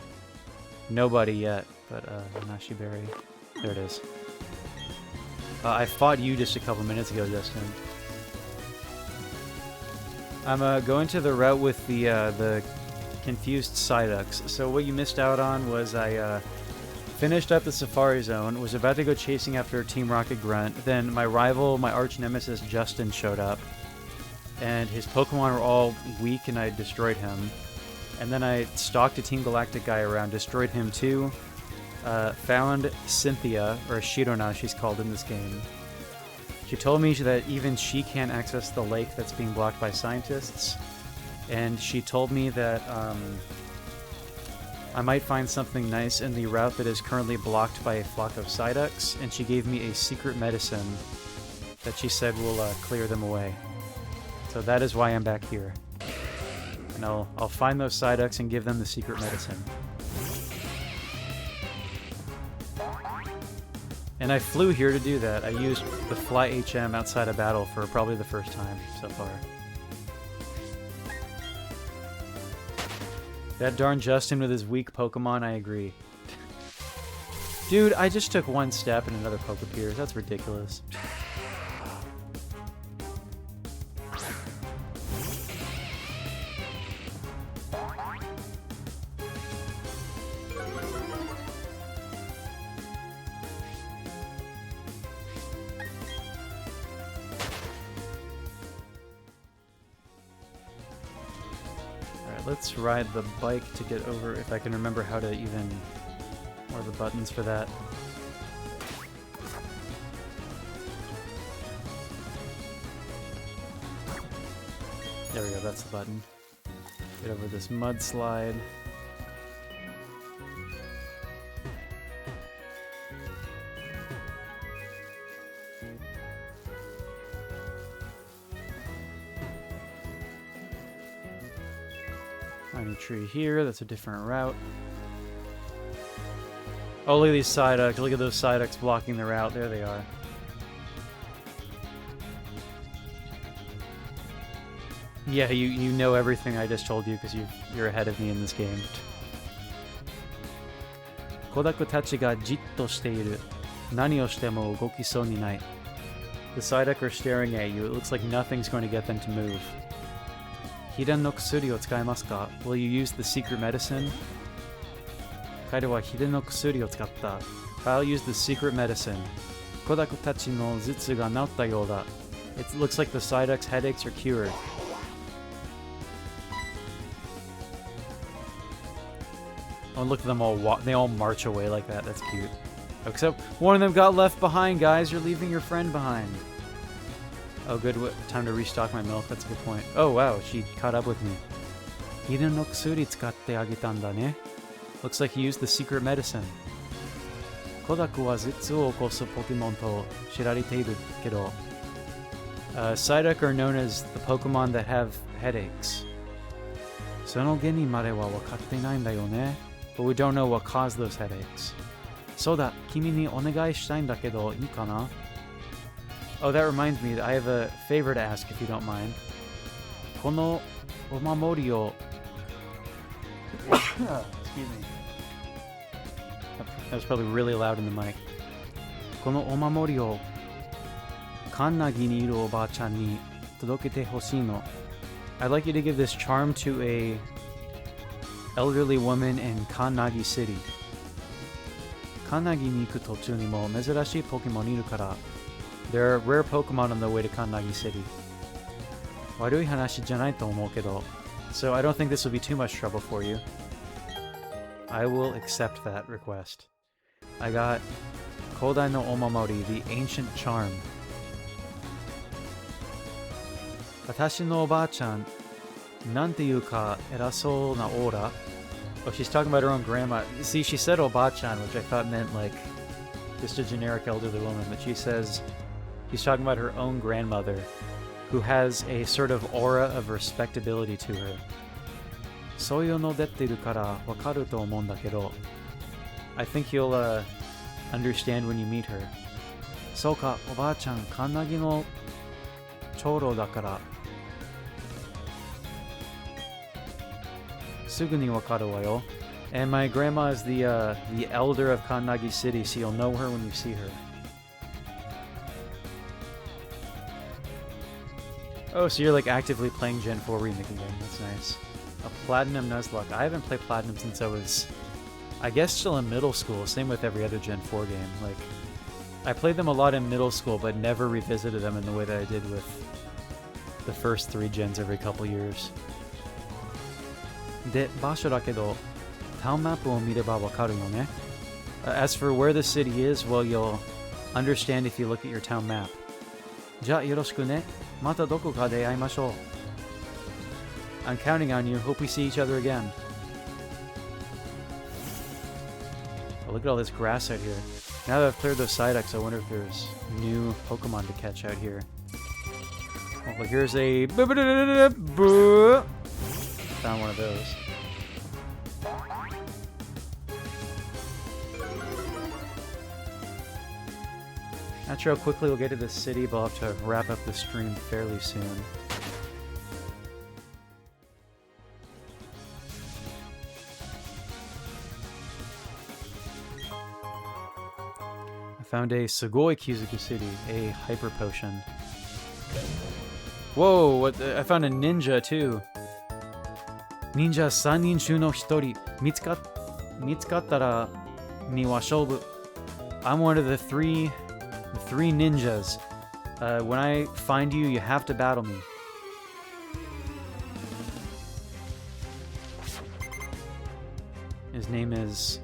Speaker 1: nobody yet, but Nanashi berry. There it is. I fought you just a couple minutes ago, Justin. I'm going to the route with the confused Psyducks. So what you missed out on was I finished up the Safari Zone, was about to go chasing after Team Rocket Grunt, then my rival, my arch nemesis Justin showed up, and his Pokemon were all weak and I destroyed him. And then I stalked a Team Galactic guy around, destroyed him too. Found Cynthia, or Shirona she's called in this game. She told me that even she can't access the lake that's being blocked by scientists, and she told me that I might find something nice in the route that is currently blocked by a flock of Psyducks, and she gave me a secret medicine that she said will clear them away. So that is why I'm back here. And I'll find those Psyducks and give them the secret medicine. And I flew here to do that. I used the Fly HM outside of battle for probably the first time so far. That darn Justin with his weak Pokemon, I agree. Dude, I just took one step and another Poke appears. That's ridiculous. Let's ride the bike to get over, if I can remember how to even Or the buttons for that. There we go, that's the button. Get over this mudslide. Tiny tree here, that's a different route. Oh, look at these Psyducks. Look at those Psyducks blocking the route. There they are. Yeah, you know everything I just told you because you're ahead of me in this game. Kodaku tachi ga jitto shiteiru. Nani o shite mo gokisou ni nai. The Psyduck are staring at you. It looks like nothing's going to get them to move. Hidan no kusuri o tsukaimasu ka? Will you use the secret medicine? Kaido wa hidan no kusuri o tsukatta. Kyle used the secret medicine. Kodaku tachi no zutsu ga naotta you da. It looks like the Psyduck's headaches are cured. Oh, look at them all they all march away like that. That's cute. Except one of them got left behind, guys. You're leaving your friend behind. Oh, good. Time to restock my milk. That's a good point. Oh, wow. She caught up with me. Hidan no kusuri tsukatte agetan da ne. Looks like he used the secret medicine. Kodaku wa zutsu o okosu Pokemon to shirarete kedo. Psyduck are known as the Pokemon that have headaches. Sono geni mare wa wakatte nai nda yo ne. But we don't know what caused those headaches. Soda, kimi ni onegai shitai n da kedo, ii kana? Oh, that reminds me, I have a favor to ask if you don't mind. Kono omamori o... Excuse me. That was probably really loud in the mic. Kono omamori o kannagi ni iru oba-chan ni todokete hoshii no. I'd like you to give this charm to a elderly woman in Kannagi City. Kannagi ni iku tochu ni mo mezurashii Pokemon iru kara. There are rare Pokemon on the way to Kannagi City. Warui hanashi janai to omou kedo. So I don't think this will be too much trouble for you. I will accept that request. I got Kodai no Omamori, the ancient charm. Watashi no oba-chan, nante iu ka erasou na ora. Oh, she's talking about her own grandma. See, she said oba-chan, which I thought meant like just a generic elderly woman, but she says she's talking about her own grandmother, who has a sort of aura of respectability to her. Soyo no detteru kara wakaru to omou n da kedo. I think you'll understand when you meet her. Sou ka, oba-chan, kannagi no choro da kara. Sugu ni wakaru wa yo. And my grandma is the elder of Kannagi City, so you'll know her when you see her. Oh, so you're like actively playing Gen 4 Remake again. That's nice. A Platinum Nuzlocke. I haven't played Platinum since I was, I guess, still in middle school. Same with every other Gen 4 game. Like, I played them a lot in middle school, but never revisited them in the way that I did with the first 3 gens every couple years. De basho da kedo, town map o mireba wakaru no ne. As for where the city is, well, you'll understand if you look at your town map. Ja yoroshiku ne. Mata doko ka de aimashou. I'm counting on you. Hope we see each other again. Oh, look at all this grass out here. Now that I've cleared those Psyducks, I wonder if there's new Pokemon to catch out here. Oh, look, here's a... Found one of those. Not sure how quickly we'll get to the city, but I'll have to wrap up the stream fairly soon. I found a Sugoi Kizuku City, a hyper potion. Whoa, what I found a ninja too. Ninja 3人中の1人見つかったらには勝負. I'm one of the three ninjas. When I find you, you have to battle me. His name is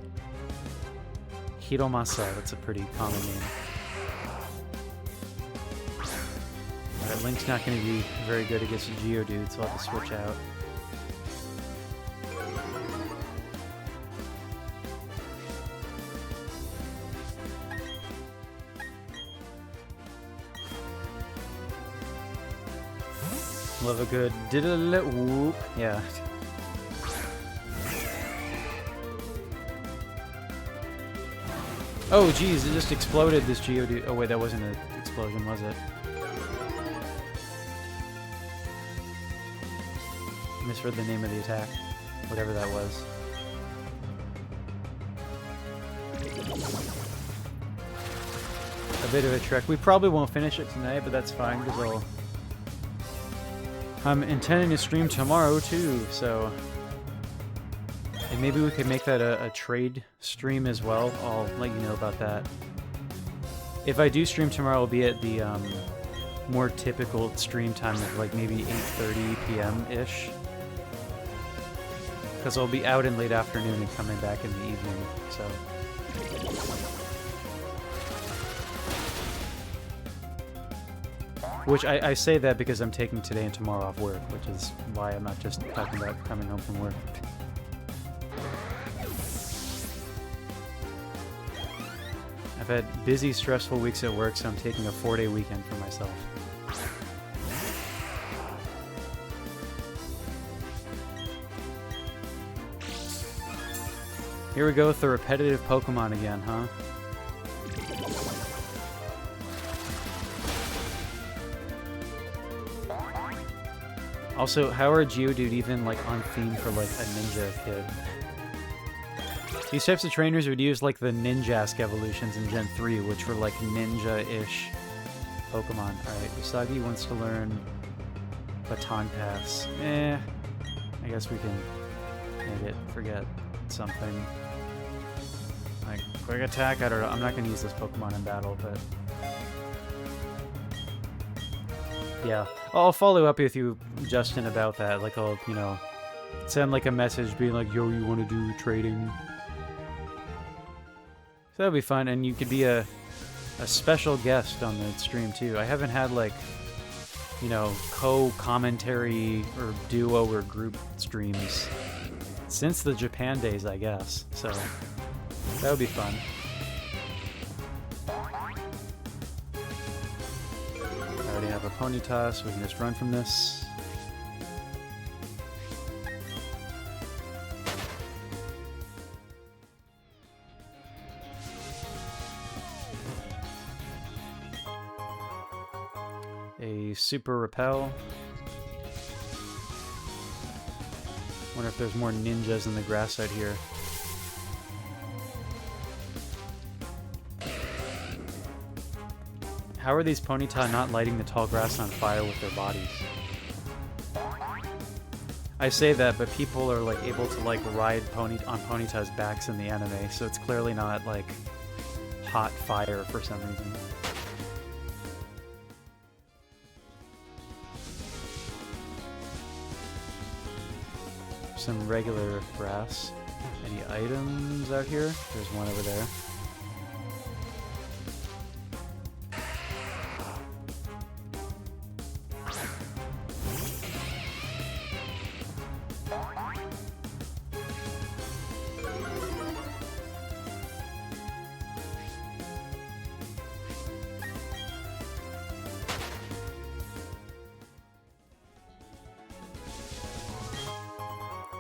Speaker 1: Hiromasa, that's a pretty common name. Alright, Link's not going to be very good against a Geodude, so I'll have to switch out. Love a good diddle whoop. Yeah. Oh geez, it just exploded, this Geodude. Oh wait, that wasn't an explosion, was it? Misread the name of the attack. Whatever that was. A bit of a trek. We probably won't finish it tonight, but that's fine, because I'm intending to stream tomorrow too, so... And maybe we could make that a trade stream as well. I'll let you know about that. If I do stream tomorrow, it'll be at the more typical stream time of like maybe 8:30 p.m.-ish. Because I'll be out in late afternoon and coming back in the evening, so... Which I say that because I'm taking today and tomorrow off work, which is why I'm not just talking about coming home from work. I've had busy, stressful weeks at work, so I'm taking a 4-day weekend for myself. Here we go with the repetitive Pokemon again, huh? Also, how are Geodude even, like, on theme for, like, a ninja kid? These types of trainers would use, like, the Ninjask evolutions in Gen 3, which were, like, ninja-ish Pokemon. Alright, Usagi wants to learn Baton Pass. I guess we can make it forget something. Like, quick attack? I don't know. I'm not going to use this Pokemon in battle, but... Yeah. I'll follow up with you, Justin, about that. Like, I'll, you know, send, like, a message being like, yo, you want to do trading? So that'd be fun, and you could be a special guest on the stream, too. I haven't had, like, you know, co-commentary or duo or group streams since the Japan days, I guess. So that would be fun. I already have a Ponyta, so we can just run from this. A Super Repel. Wonder if there's more ninjas in the grass out here. How are these Ponyta not lighting the tall grass on fire with their bodies? I say that, but people are like able to like ride on Ponyta's backs in the anime, so it's clearly not like hot fire for some reason. Some regular grass. Any items out here? There's one over there.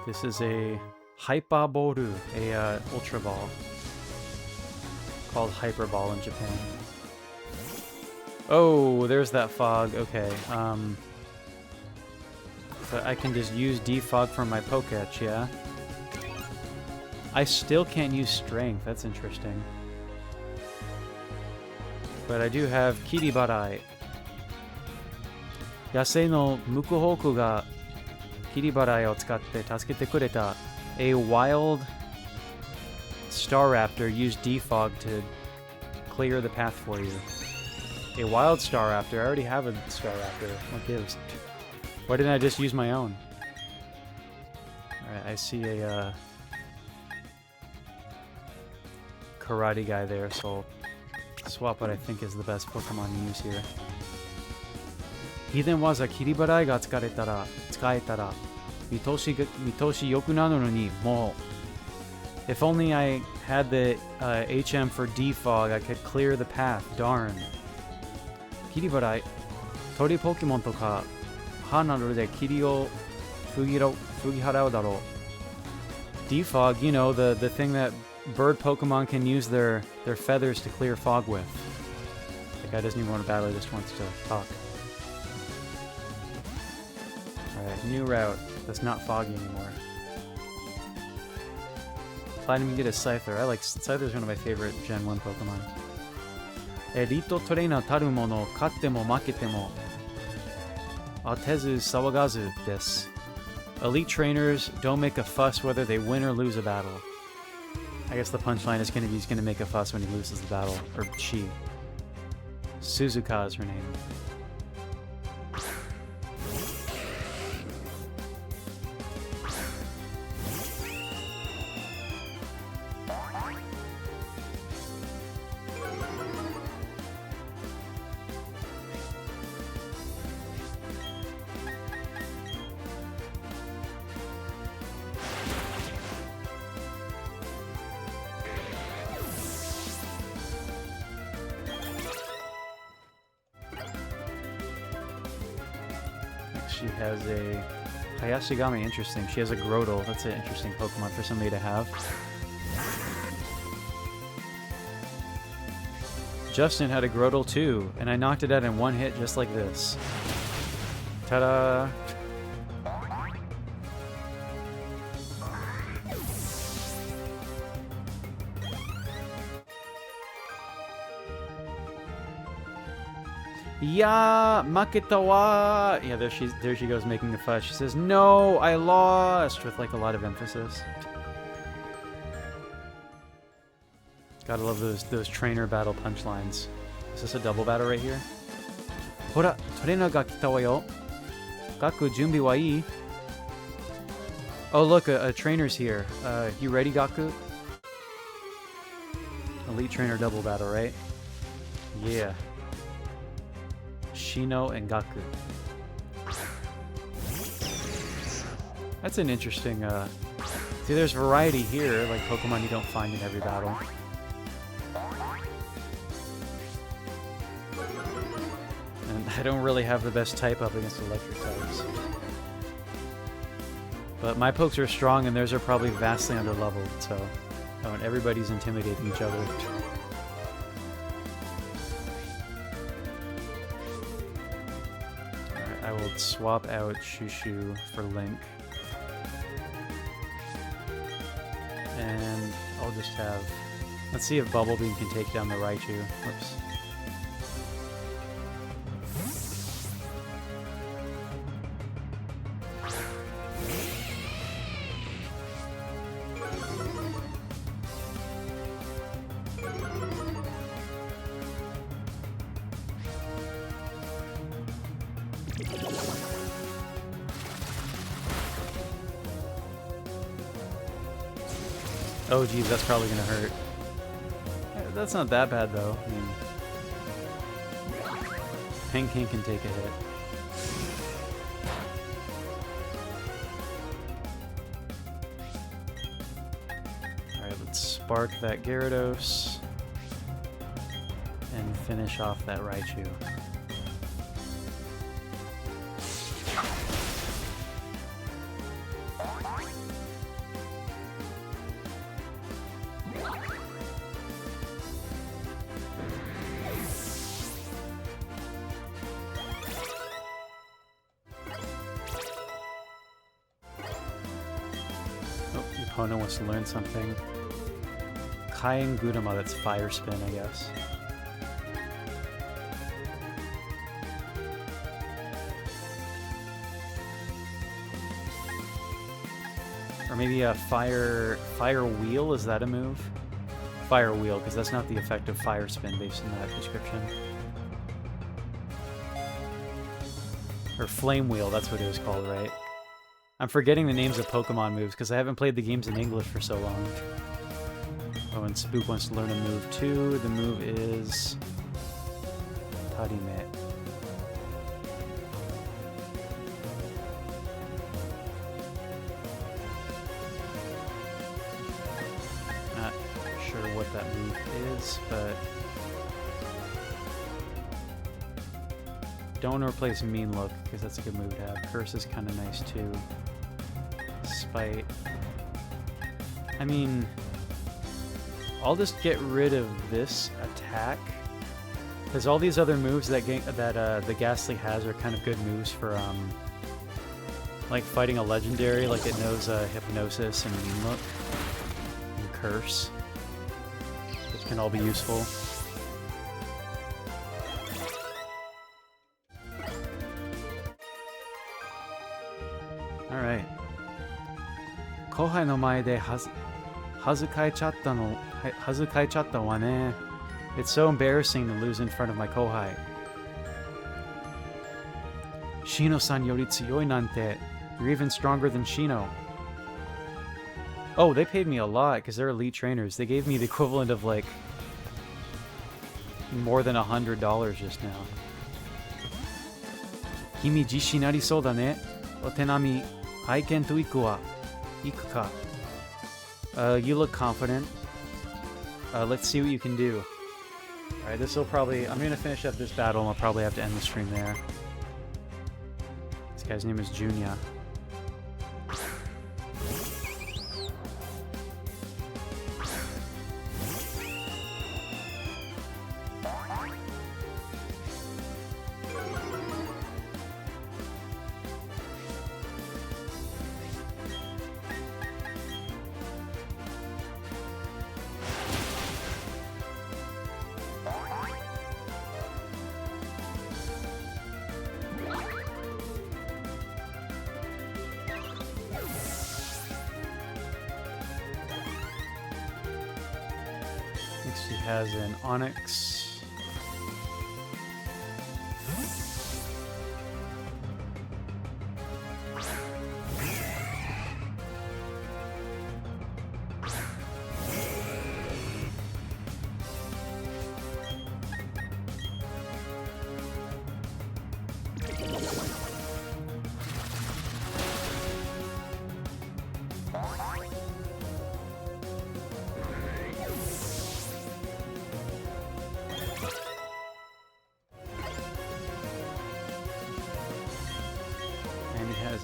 Speaker 1: This is a Hyper Ball, a Ultra Ball, called Hyper Ball in Japan. Oh, there's that fog. Okay, but I can just use defog from my Poketch, yeah? I still can't use Strength. That's interesting. But I do have Kiribarai. Yasei no Mukuhoku ga Kiribarai o tsukatte tasukete kureta. A wild Staraptor used defog to clear the path for you. A wild Staraptor? I already have a Staraptor. What gives? Why didn't I just use my own? Alright, I see a karate guy there, so I'll swap what I think is the best Pokemon to use here. Hiden waza Kiribarai ga tsukaetara, mitoshi yoku nano ni mo. If only I had the HM for Defog, I could clear the path. Darn. Kiribarai, tori Pokemon toka ha naru de kiri o fugiharau daro. Defog, you know, the thing that bird Pokemon can use their feathers to clear fog with. The guy doesn't even want to battle, he just wants to talk. Alright, new route. That's not foggy anymore. Platinum, you get a Scyther. Scyther's one of my favorite Gen 1 Pokemon. Rito Trainer taru mono katte mo makete mo atezu sawagazu desu. Elite trainers don't make a fuss whether they win or lose a battle. I guess the punchline is going to be he's going to make a fuss when he loses the battle. Or she. Suzuka is her name. She has a Hayashigami, interesting. She has a Grotle. That's an interesting Pokemon for somebody to have. Justin had a Grotle too, and I knocked it out in one hit just like this. Ta-da! Yeah, maketa wa. Yeah, there she goes making the fuss. She says, "No, I lost," with like a lot of emphasis. Gotta love those trainer battle punchlines. Is this a double battle right here? Hora, trainer ga kita wa yo. Gaku junbi wa ii? Oh look, a trainer's here. You ready, Gaku? Elite trainer double battle, right? Yeah. Shino and Gaku. That's an interesting, see, there's variety here, like Pokemon you don't find in every battle. And I don't really have the best type up against electric types. But my pokes are strong and theirs are probably vastly under-leveled, so... Oh, and everybody's intimidating each other. I will swap out Shushu for Link. And I'll just have... Let's see if Bubble Beam can take down the Raichu. Whoops. Oh geez, that's probably gonna hurt. That's not that bad though. I mean, King can take a hit. Alright, let's spark that Gyarados and finish off that Raichu. Opponent wants to learn something. Kaien Gudama, that's Fire Spin, I guess. Or maybe a Fire Wheel, is that a move? Fire Wheel, because that's not the effect of Fire Spin based on that description. Or Flame Wheel, that's what it was called, right? I'm forgetting the names of Pokemon moves because I haven't played the games in English for so long. Oh, and Spook wants to learn a move too. The move is Tarime. Not sure what that move is, but don't replace Mean Look, because that's a good move to have. Curse is kind of nice too. Spite. I mean, I'll just get rid of this attack, because all these other moves that the Ghastly has are kind of good moves for like fighting a legendary. Like it knows Hypnosis and Mean Look and Curse, which can all be useful. All right. Kohai no mae de hazukaechatta wa ne. It's so embarrassing to lose in front of my Kohai. Shino-san yori tsuyoi nante. You're even stronger than Shino. Oh, they paid me a lot because they're elite trainers. They gave me the equivalent of like more than $100 just now. Kimi jishin arisou da ne. Otenami haiken to iku wa. Iku ka. You look confident. Let's see what you can do. Alright, this will probably... I'm gonna finish up this battle and I'll probably have to end the stream there. This guy's name is Junya. He has an Onyx.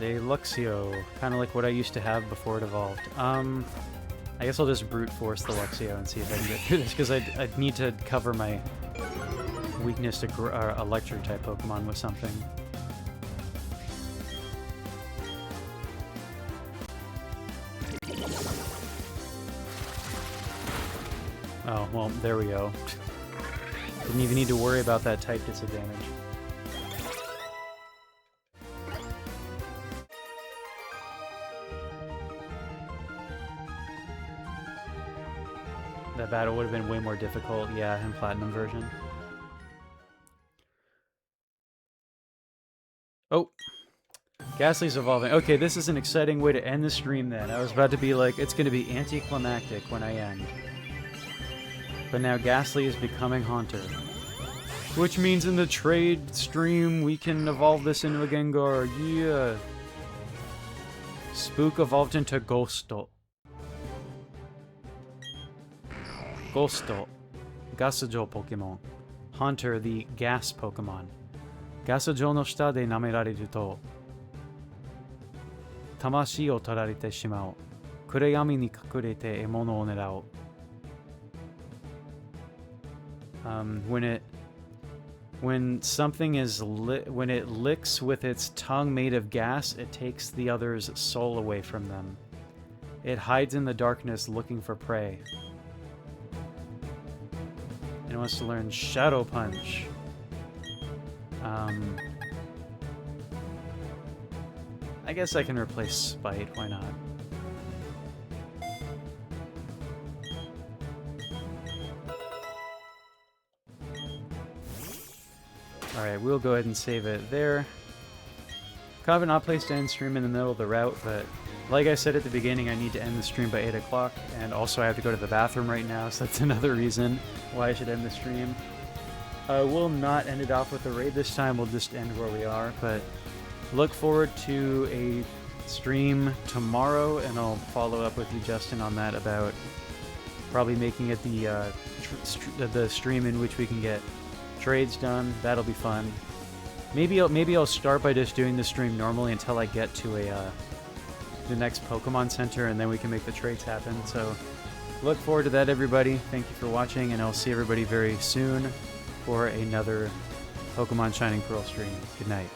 Speaker 1: A Luxio, kind of like what I used to have before it evolved. I guess I'll just brute force the Luxio and see if I can get through this, because I need to cover my weakness to electric type Pokemon with something. Oh, well, there we go. Didn't even need to worry about that type disadvantage. That battle would have been way more difficult, yeah, in Platinum version. Oh! Ghastly's evolving. Okay, this is an exciting way to end the stream then. I was about to be like, it's going to be anticlimactic when I end. But now Ghastly is becoming Haunter. Which means in the trade stream, we can evolve this into a Gengar. Yeah! Spook evolved into Ghosto. Ghosto, Gasujo Pokemon. Haunter, the gas Pokemon. Gasujo no shita de namerareru to Tamashi o torarete shimao. Kureyami ni kakurete emono o nerao. When something is when it licks with its tongue made of gas, it takes the other's soul away from them. It hides in the darkness looking for prey. And it wants to learn Shadow Punch. I guess I can replace Spite, why not? Alright, we'll go ahead and save it there. Could have not placed end stream in the middle of the route, but like I said at the beginning, I need to end the stream by 8 o'clock, and also I have to go to the bathroom right now, so that's another reason why I should end the stream. We'll not end it off with a raid this time, we'll just end where we are, but look forward to a stream tomorrow, and I'll follow up with you, Justin, on that about probably making it the stream in which we can get trades done. That'll be fun. Maybe I'll start by just doing the stream normally until I get to the next Pokemon Center, and then we can make the trades happen. So look forward to that, everybody. Thank you for watching, and I'll see everybody very soon for another Pokemon Shining Pearl stream. Good night.